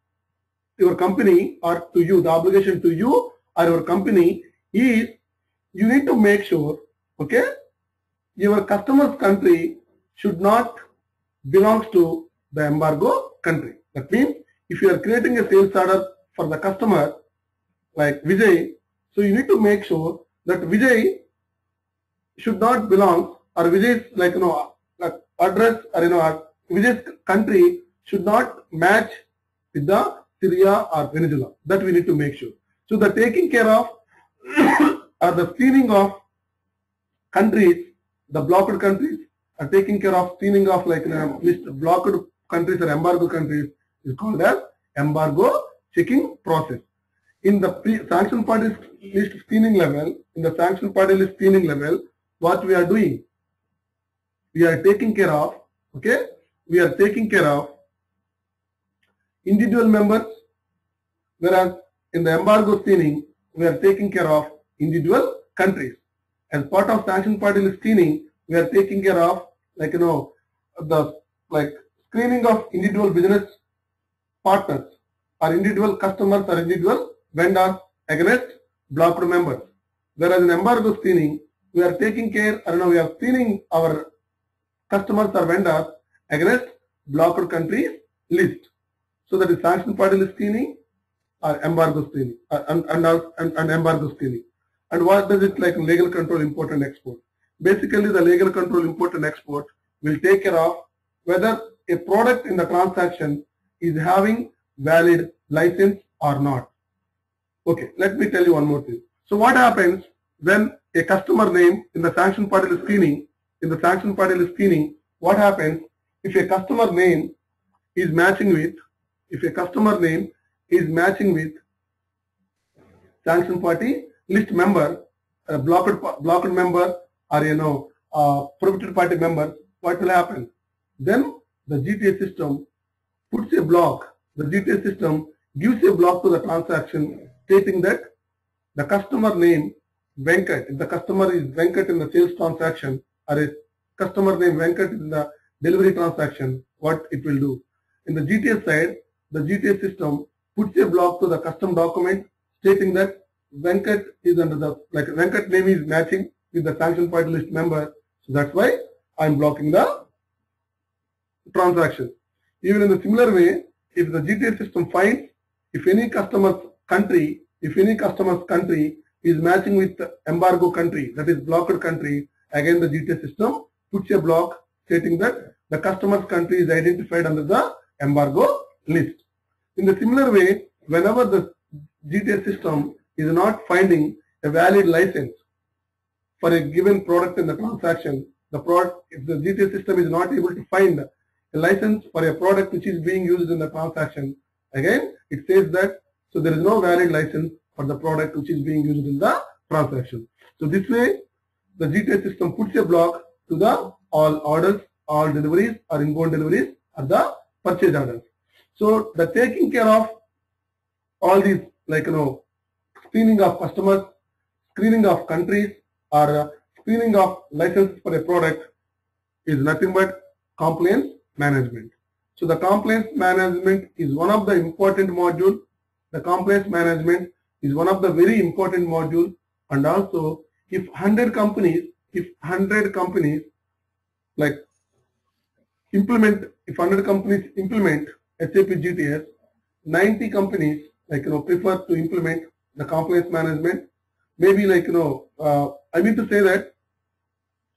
to your company, or to you. The obligation to you or your company is you need to make sure, okay, your customer's country should not belong to the embargo country. That means if you are creating a sales order for the customer like Vijay, so you need to make sure that Vijay should not belong, or Vijay's like address, or Vijay's country should not match with the Syria or Venezuela. That we need to make sure. So the taking care of or the screening of countries, the blocked countries, are taking care of screening of like list blocked countries or embargo countries is called as embargo checking process. In the sanction party list screening level, what we are doing, we are taking care of, okay, we are taking care of individual members, whereas in the embargo screening, we are taking care of individual countries. As part of sanction party list screening, we are taking care of the screening of individual business partners or individual customers or individual vendors against blocked members. Whereas in embargo screening, we are taking care, we are screening our customers or vendors against blocked countries list. So that is sanction party list screening or embargo screening and embargo screening. And what does it like legal control import and export? Basically, the legal control import and export will take care of whether a product in the transaction is having valid license or not. Okay, let me tell you one more thing. So what happens when a customer name in the sanction party list screening, what happens if a customer name is matching with, sanction party list member, blocked member, or prohibited party member, what will happen? Then the GTS system puts a block. The GTS system gives a block to the transaction stating that the customer name Venkat, if the customer is Venkat in the sales transaction, or a customer name Venkat in the delivery transaction, what it will do? In the GTS side, the GTS system puts a block to the custom document stating that Venkat is under the, Venkat name is matching with the sanction party list member. So that's why I'm blocking the transaction. Even in the similar way, if the GTS system finds if any customer's country is matching with the embargo country, that is blocked country, again the GTS system puts a block stating that the customer's country is identified under the embargo list. In the similar way, whenever the GTS system is not finding a valid license for a given product in the transaction, if the GTS system is not able to find a license for a product which is being used in the transaction, again it says that so there is no valid license for the product which is being used in the transaction. So this way the GTS system puts a block to the all orders, all deliveries or inbound deliveries or the purchase orders. So the taking care of all these screening of customers, screening of countries or screening of licenses for a product is nothing but compliance management. So the compliance management is one of the important module. The compliance management is one of the very important module, and also if 100 companies implement SAP GTS, 90 companies prefer to implement the compliance management. Maybe I mean to say that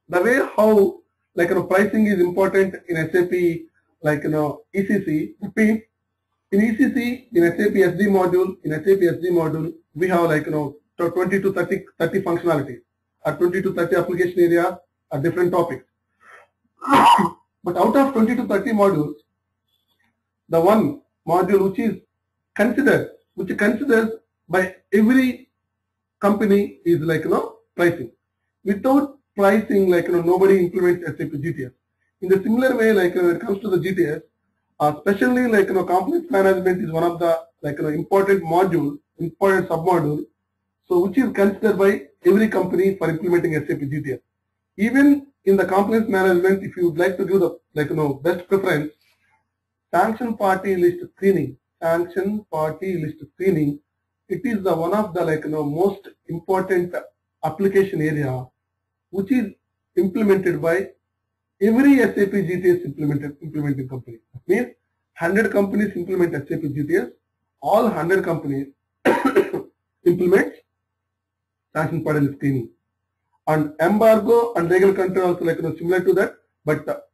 the way how pricing is important in SAP ECC, means in ECC, in SAP SD module, we have 20 to 30 functionalities or 20 to 30 application areas or different topics. But out of 20 to 30 modules, the one module which considers by every company is pricing. Without pricing, nobody implements SAP GTS. In the similar way, when it comes to the GTS, especially compliance management is one of the important submodule, so which is considered by every company for implementing SAP GTS. Even in the compliance management, if you would like to give the best preference, sanction party list screening, it is the one of the most important application area which is implemented by every SAP GTS implementing company. That means 100 companies implement SAP GTS, all 100 companies implement sanction party list screening. And embargo and legal control also similar to that, but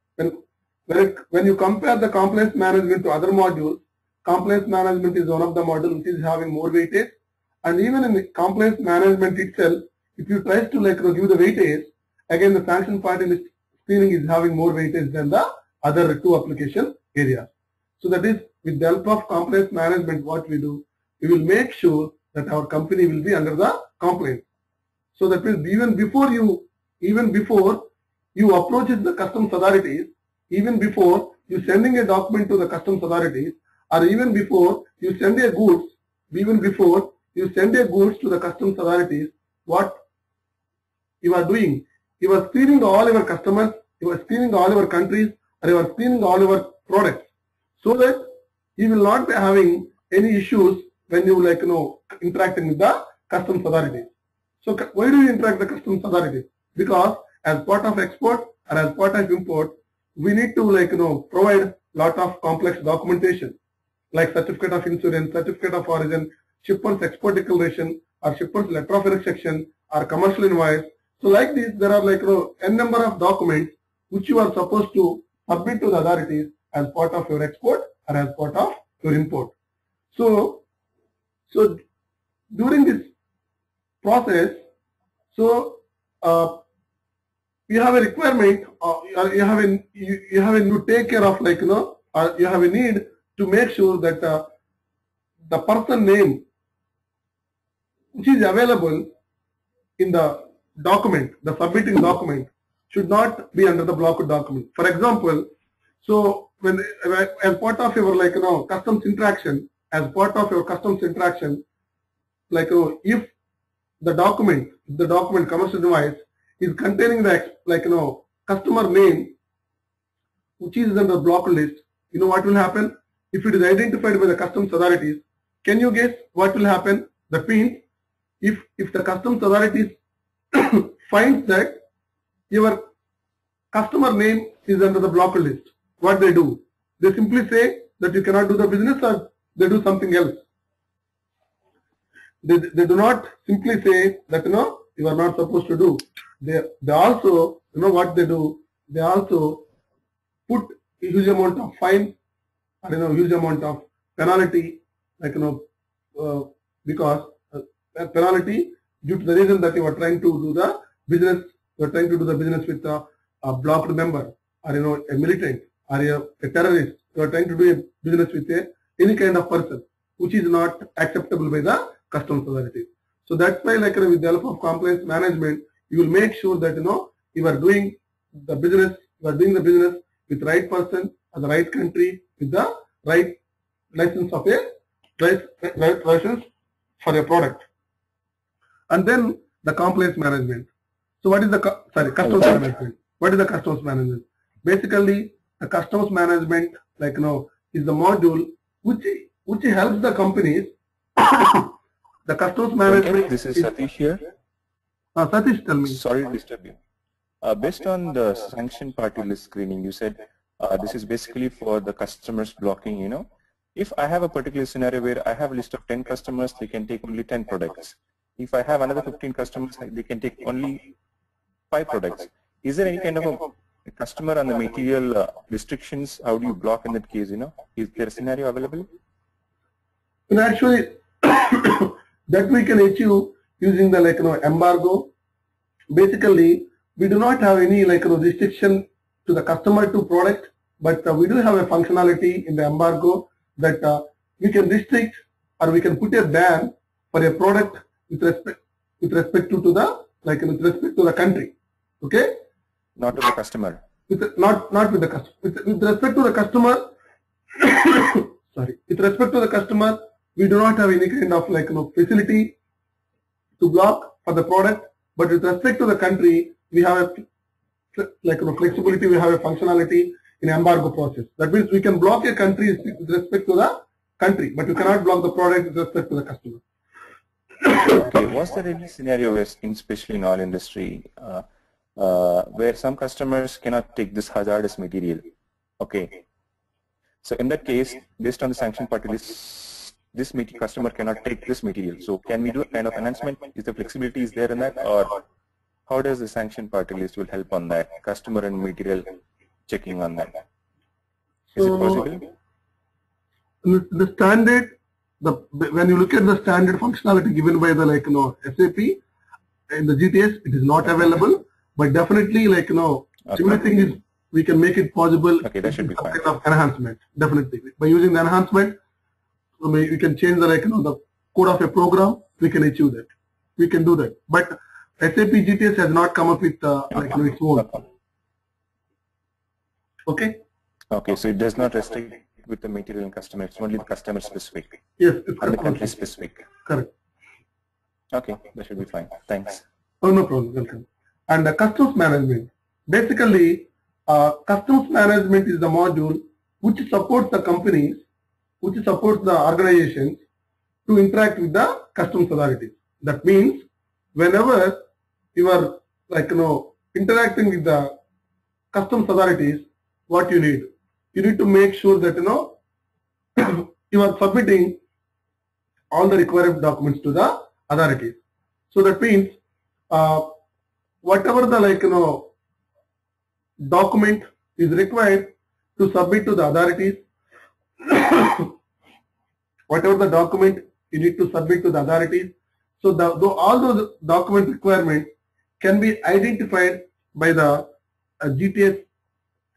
when you compare the compliance management to other modules, compliance management is one of the modules which is having more weightage. And even in the compliance management itself, if you try to give the weightage, again the sanction party list screening is having more weightage than the other two application areas. So that is with the help of compliance management, what we do, we will make sure that our company will be under the compliance. So that means even before you approach the customs authorities, even before you sending a document to the customs authorities, or even before you send a goods, to the customs authorities, what you are doing, you are screening all your customers, you are screening all your countries, or you are screening all your products, so that you will not be having any issues when you interacting with the customs authorities. So why do we interact the customs authorities? Because as part of export or as part of import, we need to provide lot of complex documentation like certificate of insurance, certificate of origin, shipper's export declaration, or shipper's letter of rejection, or commercial invoice. So like this, there are n number of documents which you are supposed to submit to the authorities as part of your export or as part of your import. So during this process, so you have a requirement, you have to take care of you have a need to make sure that the person name which is available in the document, the submitting document, should not be under the blocked document. For example, so when as part of your customs interaction, if the document commercial invoice is containing the customer name which is under the blocked list, you know what will happen? If it is identified by the customs authorities, can you guess what will happen? That means if the customs authorities finds that your customer name is under the blocked list, what they do? They simply say that you cannot do the business, or they do something else. They do not simply say that you are not supposed to do. They also, what they do? They also put a huge amount of fine, or huge amount of penalty, because penalty due to the reason that you are trying to do the business, with a blocked member, or a militant, or a terrorist. You are trying to do a business with any kind of person which is not acceptable by the customs authorities. So that's why, with the help of compliance management, you will make sure that you are doing the business, with the right person or the right country, with the right license of right license for a product. And then the compliance management. So what is the customs management? What is the customs management? Basically, the customs management is the module which helps the companies. The customs management. This is Satish here. Satish, tell me. Sorry to disturb you. Based on the sanction party list screening, you said this is basically for the customers blocking, If I have a particular scenario where I have a list of 10 customers, they can take only 10 products. If I have another 15 customers, they can take only 5 products. Is there any kind of a customer and the material restrictions? How do you block in that case, Is there a scenario available? And actually, that we can achieve using the embargo. Basically, we do not have any restriction to the customer to product, but we do have a functionality in the embargo that we can restrict or we can put a ban for a product with respect to the country. Okay? Not to the customer. Not with the customer. With respect to the customer, sorry. With respect to the customer, we do not have any kind of facility to block for the product. But with respect to the country, we have a flexibility. We have a functionality in embargo process. That means we can block a country with respect to the country, but you cannot block the product with respect to the customer. Okay. Was there any scenario where, especially in oil industry, where some customers cannot take this hazardous material? Okay. So in that case, based on the sanction party list, this customer cannot take this material. So can we do a kind of enhancement? Is the flexibility is there in that, or how does the sanction party list will help on that customer and material checking on that? Is it possible? The standard, when you look at the standard functionality given by the SAP in the GTS, it is not available. But definitely, everything is, we can make it possible. Okay, that should be fine. Kind of enhancement, definitely. By using the enhancement, we can change the code of a program. We can achieve that. We can do that. But SAP GTS has not come up with its own. Okay. Okay, so it does not restrict with the material and customer. It's only the customer specific. Yes, and the country specific. Correct. Okay, that should be fine. Thanks. Oh, no problem. Welcome. And the customs management. Basically, customs management is the module which supports the companies, which supports the organizations to interact with the customs authorities. That means whenever you are interacting with the customs authorities, what you need? You need to make sure that you are submitting all the required documents to the authorities. So that means whatever the document is required to submit to the authorities, whatever the document you need to submit to the authorities. So all those document requirements can be identified by the GTS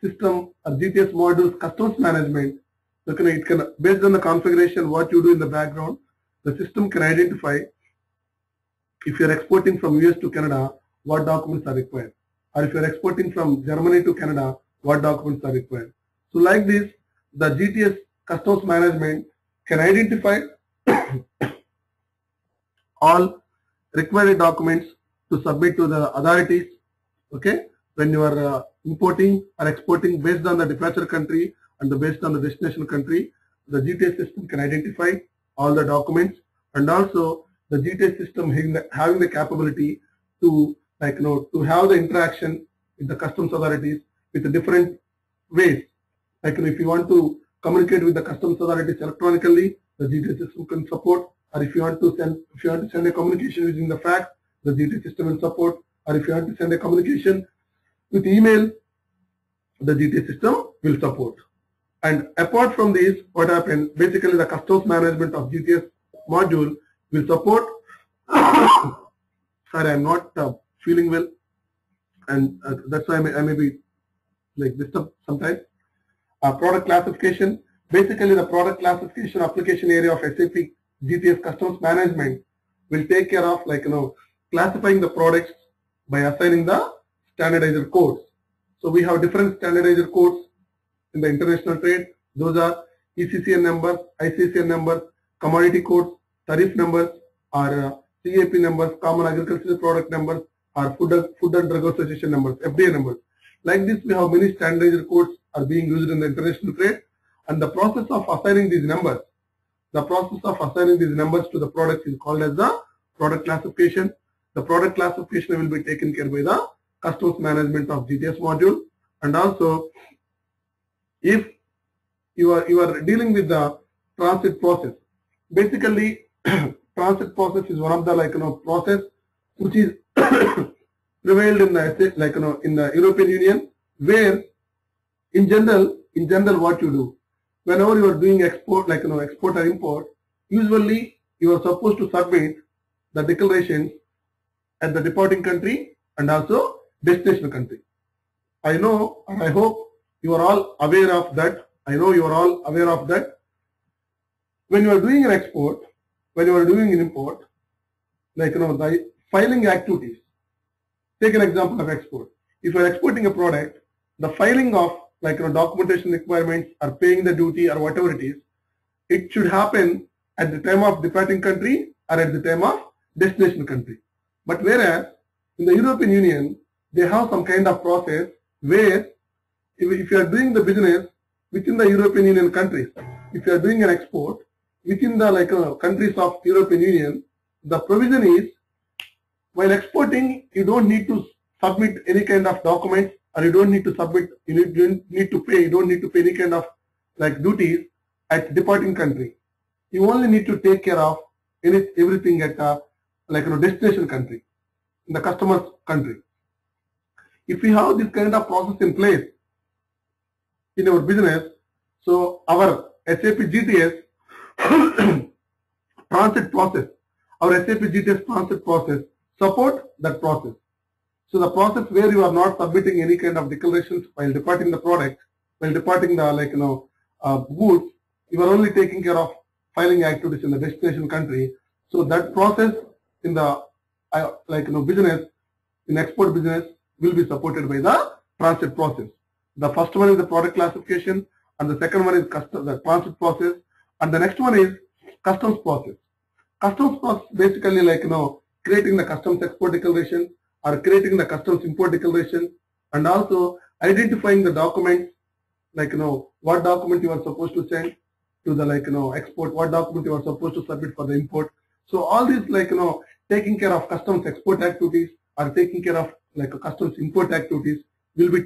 system or GTS modules customs management. So it can, based on the configuration what you do in the background, the system can identify if you are exporting from US to Canada, what documents are required, or if you are exporting from Germany to Canada, what documents are required. So like this, the GTS customs management can identify all required documents to submit to the authorities. Okay, when you are importing or exporting based on the departure country and based on the destination country, the GTS system can identify all the documents, and also the GTS system having the capability to to have the interaction with the customs authorities with the different ways. If you want to communicate with the customs authorities electronically, the GTS system can support. Or if you want to send a communication using the fax, the GTS system will support. Or if you want to send a communication with email, the GTS system will support. And apart from this, what happens? Basically, the customs management of GTS module will support. Sorry, I'm not feeling well, and that's why I may be disturbed sometimes. Product classification. Basically, the product classification application area of SAP GTS customs management will take care of classifying the products by assigning the standardizer codes. So we have different standardizer codes in the international trade. Those are ECCN numbers, ICCN numbers, commodity codes, tariff numbers, or CAP numbers, common agricultural product numbers, or food and drug association numbers, FDA numbers. Like this, we have many standardizer codes are being used in the international trade, and the process of assigning these numbers, to the products is called as the product classification. The product classification will be taken care by the customs management of GTS module. And also, if you are dealing with the transit process, basically transit process is one of the process which is prevailed in the in the European Union, where in general what you do whenever you are doing export export or import, usually you are supposed to submit the declarations at the departing country and also destination country. I know, and I hope you are all aware of that. When you are doing an export, when you are doing an import, the filing activities. Take an example of export. If you are exporting a product, the filing of documentation requirements or paying the duty or whatever it is, it should happen at the time of departing country or at the time of destination country. But whereas in the European Union, they have some kind of process where if you are doing the business within the European Union countries, if you are doing an export within the countries of European Union, the provision is while exporting, you don't need to submit any kind of documents, or you don't need to submit, you don't need to pay any kind of duties at departing country. You only need to take care of everything at destination country, in the customer's country. If we have this kind of process in place in our business, so our SAP GTS transit process, support that process. So the process where you are not submitting any kind of declarations while departing the product, while departing the goods, you are only taking care of filing activities in the destination country. So that process in the business, in export business, will be supported by the transit process. The first one is the product classification, and the second one is the transit process, and the next one is customs process. Customs process basically creating the customs export declaration or creating the customs import declaration, and also identifying the documents, what document you are supposed to send to the export, what document you are supposed to submit for the import. So all these taking care of customs export activities or taking care of like a customs import activities will be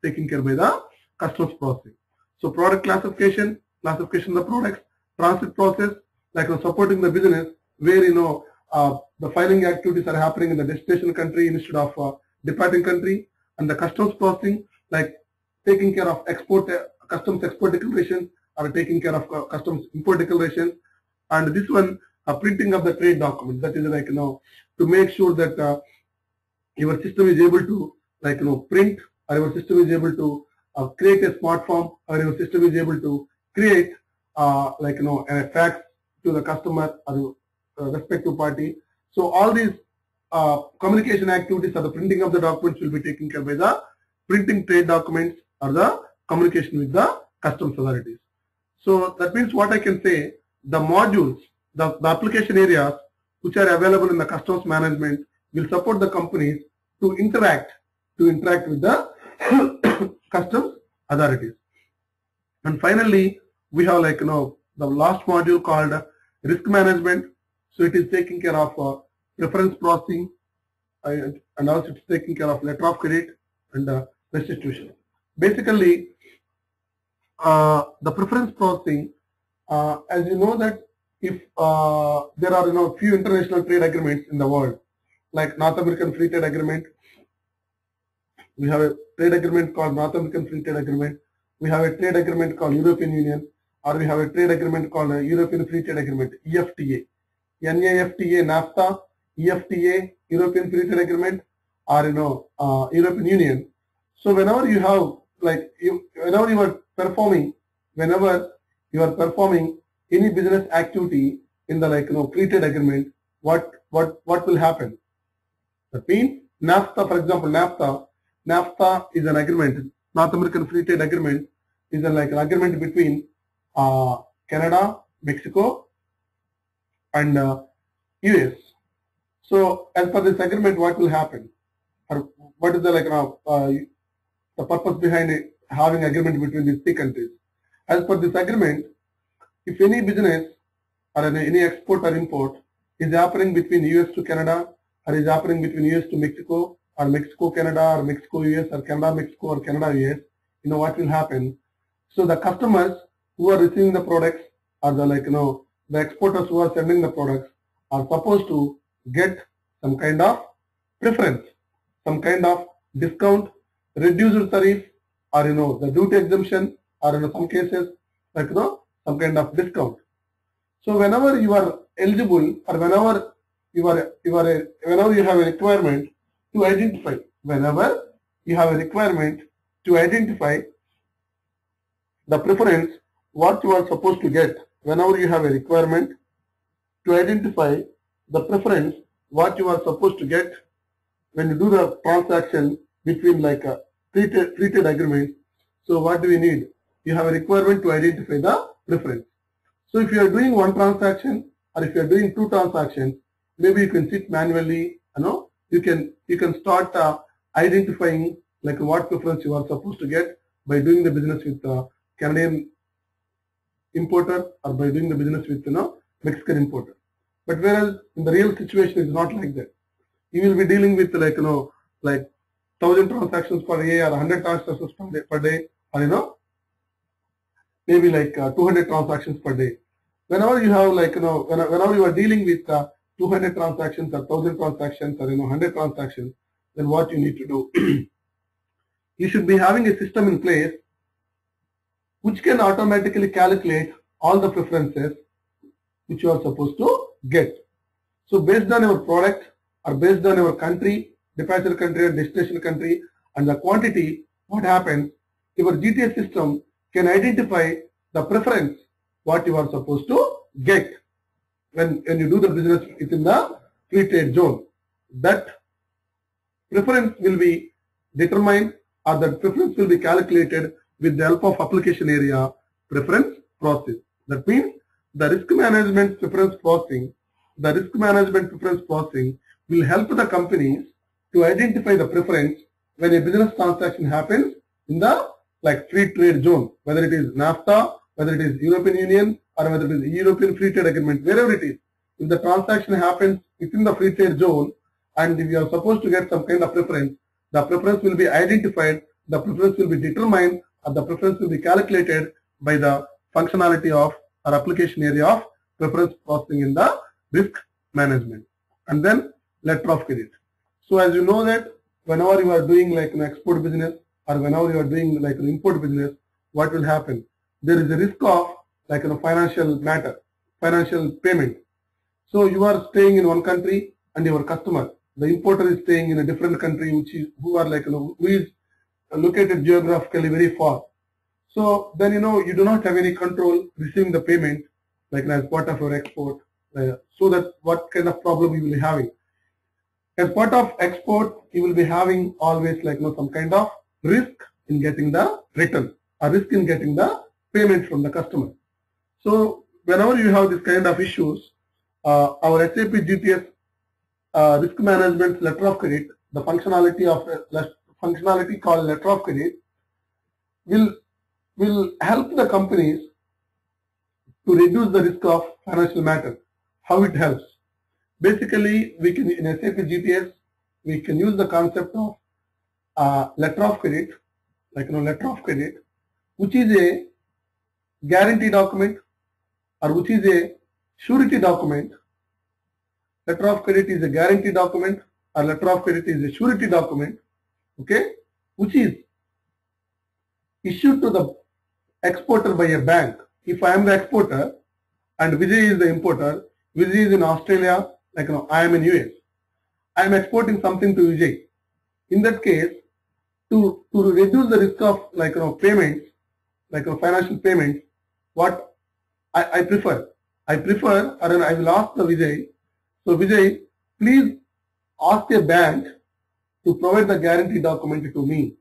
taken care by the customs processing. So product classification of the products, transit process, like supporting the business where the filing activities are happening in the destination country instead of departing country, and the customs processing like taking care of customs export declaration or taking care of customs import declaration, and this one printing of the trade document, that is like to make sure that your system is able to like print, or your system is able to create a smart form, or your system is able to create like a fax to the customer or respective party. So all these communication activities or the printing of the documents will be taken care by the printing trade documents or the communication with the customs authorities. So that means what I can say, the modules, the application areas which are available in the customs management will support the companies to interact with the customs authorities. And finally, we have like the last module called risk management. So it is taking care of preference processing, and also it's taking care of letter of credit and restitution. Basically, the preference processing, as you know that if there are few international trade agreements in the world, like North American Free Trade Agreement, we have a trade agreement called North American Free Trade Agreement, we have a trade agreement called European Union, or we have a trade agreement called European Free Trade Agreement, EFTA, NAFTA, NAFTA, EFTA, European Free Trade Agreement, or European Union. So whenever you have whenever you are performing any business activity in the free trade agreement, what will happen? That means NAFTA, for example, NAFTA is an agreement. North American Free Trade Agreement is an agreement between Canada, Mexico, and US. So as per this agreement, what will happen? Or what is the purpose behind having agreement between these three countries? As per this agreement, if any business or any export or import is happening between US to Canada, or is happening between US to Mexico, or Mexico Canada, or Mexico US, or Canada Mexico, or Canada US, what will happen? So the customers who are receiving the products, or the exporters who are sending the products, are supposed to get some kind of preference, some kind of discount, reduced tariff, or the duty exemption, or in some cases some kind of discount. So whenever you are eligible, or whenever you have a requirement to identify, the preference what you are supposed to get, whenever you have a requirement to identify the preference what you are supposed to get when you do the transaction between a free trade agreement. So what do we need? You have a requirement to identify the preference. So if you are doing one transaction, or if you are doing two transactions, maybe you can sit manually. You can start identifying what preference you are supposed to get by doing the business with Canadian importer, or by doing the business with Mexican importer. But whereas in the real situation it's not like that. You will be dealing with 1,000 transactions per day, or 100 transactions per day, or maybe 200 transactions per day. Whenever you have whenever you are dealing with 200 transactions, or 1,000 transactions, or 100 transactions, then what you need to do? You should be having a system in place which can automatically calculate all the preferences which you are supposed to get. So based on your product, or based on your country, departure country or destination country, and the quantity, what happens? Your GTS system can identify the preference what you are supposed to get when you do the business within the free trade zone. That preference will be determined, or that preference will be calculated with the help of application area preference process. That means the risk management preference processing will help the companies to identify the preference when a business transaction happens in the free trade zone, whether it is NAFTA, whether it is European Union, or whether it is European Free Trade Agreement, wherever it is. if the transaction happens within the free trade zone and if you are supposed to get some kind of preference, the preference will be identified, the preference will be determined, and the preference will be calculated by the functionality of or application area of preference processing in the risk management. And then letter of credit. So as you know that whenever you are doing like an export business or whenever you are doing like an import business, what will happen? There is a risk of like a financial matter, financial payment. So you are staying in one country and your customer, the importer is staying in a different country, who are like who is located geographically very far. So then you do not have any control receiving the payment like as part of your export. So that what kind of problem you will be having? As part of export, you will be having always like some kind of risk in getting the return or risk in getting the payment from the customer. So whenever you have this kind of issues, our SAP GTS risk management letter of credit, the functionality called letter of credit will help the companies to reduce the risk of financial matter. How it helps? Basically, we can in SAP GTS we can use the concept of letter of credit, like letter of credit, which is a guarantee document or which is a surety document. Letter of credit is a guarantee document or letter of credit is a surety document, okay, which is issued to the exporter by a bank. If I am the exporter and Vijay is the importer, Vijay is in Australia, like I am in US. I am exporting something to Vijay. In that case, to reduce the risk of like payments, like financial payments, what I prefer, or I will ask the Vijay. So Vijay, please ask a bank to provide the guarantee document to me,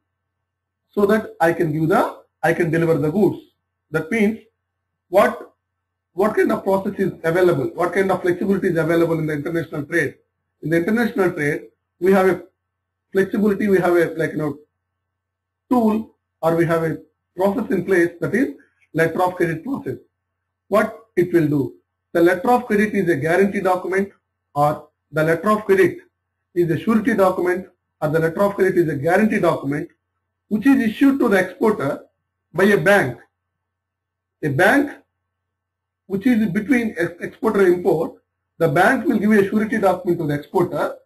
so that I can deliver the goods. That means what kind of process is available, what kind of flexibility is available in the international trade. In the international trade, we have a flexibility, we have a tool, or we have a process in place, that is letter of credit process. What it will do? The letter of credit is a guarantee document, or the letter of credit is a surety document, or the letter of credit is a guarantee document, which is issued to the exporter by a bank. A bank which is between exporter and import, the bank will give a surety document to the exporter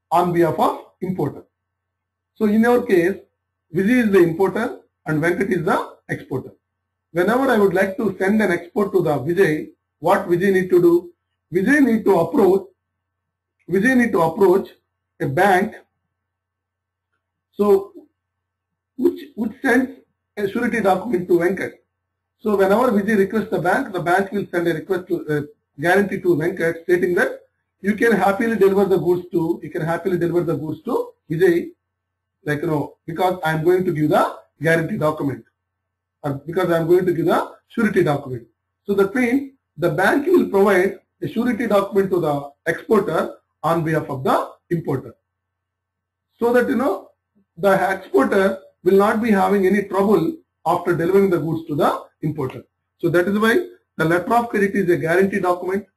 on behalf of importer. So in our case, Vijay is the importer and Venkat is the exporter. Whenever I would like to send an export to the Vijay, what Vijay need to do? Vijay need to approach a bank, so which sends a surety document to Venkat. So whenever Vijay requests the bank will send a request to guarantee to Venkat, stating that you can happily deliver the goods to Vijay, like because I am going to give the guarantee document, or because I am going to give the surety document. So that means the bank will provide a surety document to the exporter on behalf of the importer, so that the exporter will not be having any trouble after delivering the goods to the importer. So that is why the letter of credit is a guarantee document,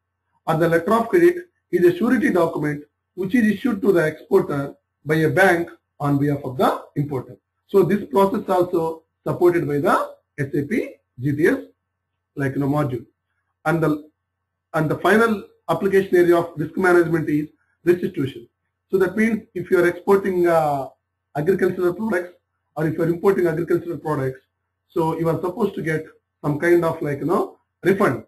or the letter of credit is a surety document which is issued to the exporter by a bank on behalf of the importer. So this process also supported by the SAP GTS module. And the final application area of risk management is restitution. So that means if you are exporting agricultural products, or if you are importing agricultural products, so you are supposed to get some kind of refund.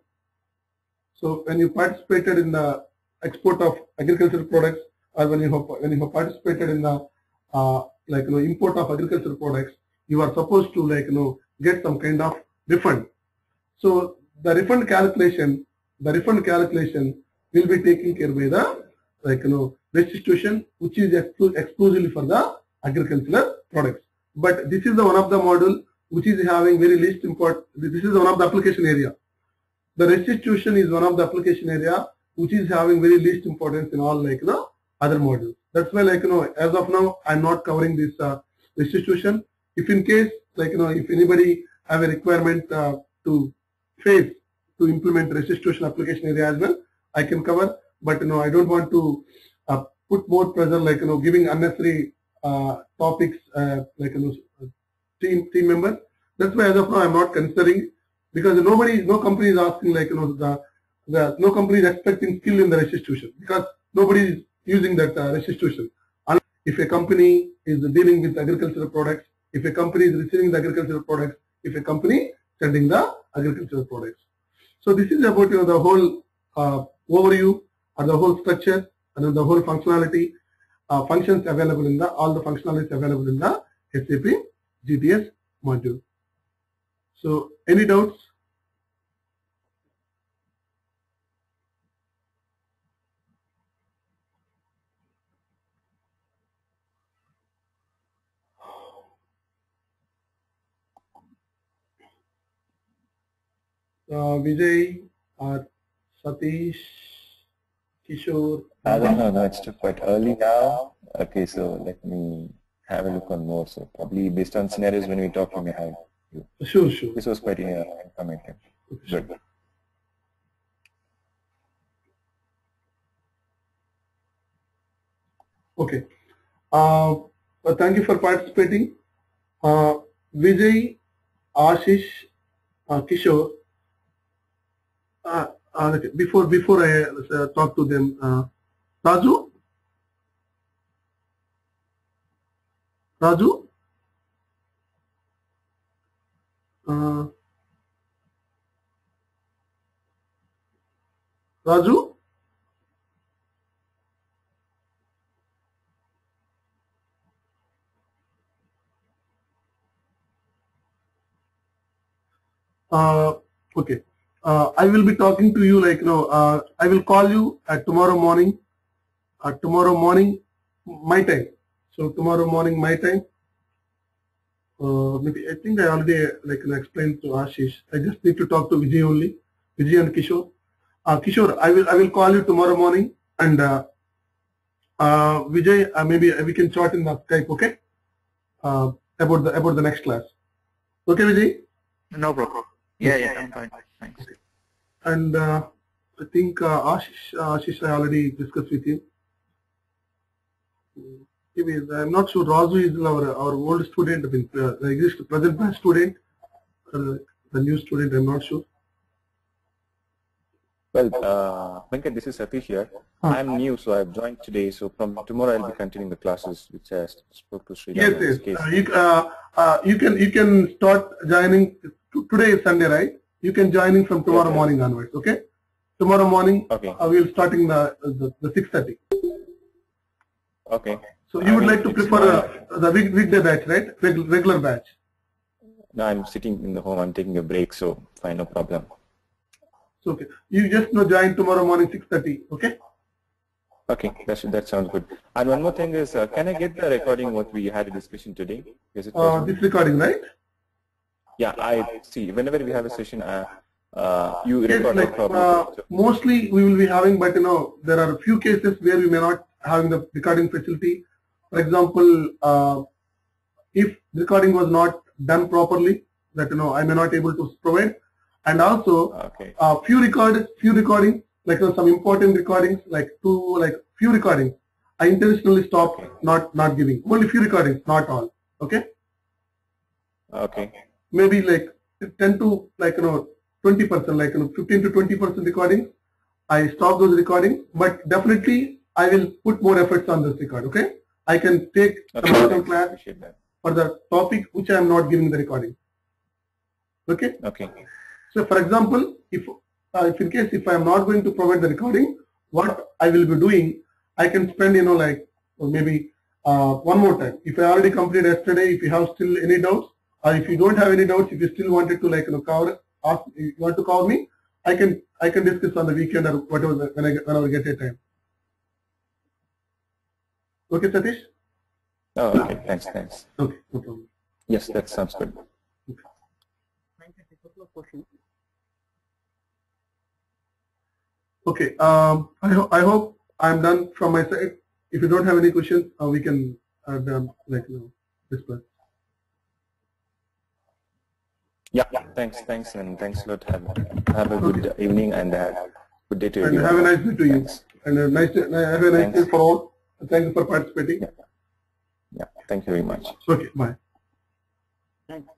So when you participated in the export of agricultural products, or when you have participated in the import of agricultural products, you are supposed to get some kind of refund. So the refund calculation will be taken care by the restitution, which is exclusively for the agricultural products. But this is the one of the module which is having very least import. This is one of the application area. The restitution is one of the application area which is having very least importance in all other modules. That's why as of now I'm not covering this restitution. If in case if anybody have a requirement to implement restitution application area as well, I can cover, but I don't want to put more pressure, like giving unnecessary topics, like team members. That's why as of now I'm not considering, because no company is asking, like no company is expecting skill in the restitution, because nobody is using that restitution. If a company is dealing with agricultural products, if a company is receiving the agricultural products, if a company sending the agricultural products. So this is about the whole overview and the whole structure and the whole functionality, functions available in all the functionalities available in the SAP GTS module. So any doubts? Vijay or Satish, Kishore? I don't know, no, it's still quite early now. Okay, so let me have a look on more. So probably based on scenarios when we talk, we may have you. Sure. This was quite informative. Good. Okay. Thank you for participating. Vijay, Ashish, Kishore. Okay. Before I talk to them, Raju. Raju. Raju. Okay. I will be talking to you, like I will call you at tomorrow morning. Tomorrow morning, my time. So tomorrow morning, my time. Maybe I think I already explained to Ashish. I just need to talk to Vijay only, Vijay and Kishore. Kishore, I will call you tomorrow morning, and Vijay, maybe we can chat in the Skype, okay? About the next class. Okay, Vijay? No problem. Yeah, I'm fine. Thanks. Okay. And I think Ashish, I already discussed with you. Maybe I'm not sure. Raju is our old student, the present batch student, the new student. I'm not sure. Well, Venkat, this is Satish here. I'm new, so I've joined today. So from tomorrow, I'll be continuing the classes which I spoke to Sri. Yes. You can start joining. Today is Sunday, right? You can join in from tomorrow morning onwards. Okay. Tomorrow morning, okay. We'll starting the 6:30. Okay. So you would like to prefer the weekday batch, right? Regular batch. No, I'm sitting in the home. I'm taking a break, so fine, no problem. So okay, you just join tomorrow morning 6:30. Okay. Okay, that sounds good. And one more thing is, can I get the recording what we had a discussion today? Is it possible? This recording, right? Yeah, I see. Whenever we have a session, you record like, mostly we will be having, but there are a few cases where we may not having the recording facility. For example, if recording was not done properly, that I may not able to provide, and also few recordings, like some important recordings, like few recordings, I intentionally stopped not giving. Only few recordings, not all. Okay. Okay. Maybe like 10 to 20%, like 15 to 20% recordings. I stop those recordings, but definitely I will put more efforts on this record. Okay. I can take some class for the topic which I am not giving the recording. Okay. Okay. So for example, if in case if I am not going to provide the recording, what I will be doing, I can spend maybe one more time. If I already completed yesterday, if you have still any doubts, or if you don't have any doubts, if you still wanted to ask, you want to call me, I can discuss on the weekend or whatever whenever I get a time. Okay, Satish? Oh, okay. Thanks. Okay, no problem. Yes, that sounds good. Okay. I hope I'm done from my side. If you don't have any questions, we can discuss. Yeah. Thanks, and thanks a lot. Have a good evening and good Good day to And everyone. have a nice day to you. Thanks. And have a nice day for all. Thank you for participating. Yeah. Thank you very much. Okay, bye. Thanks.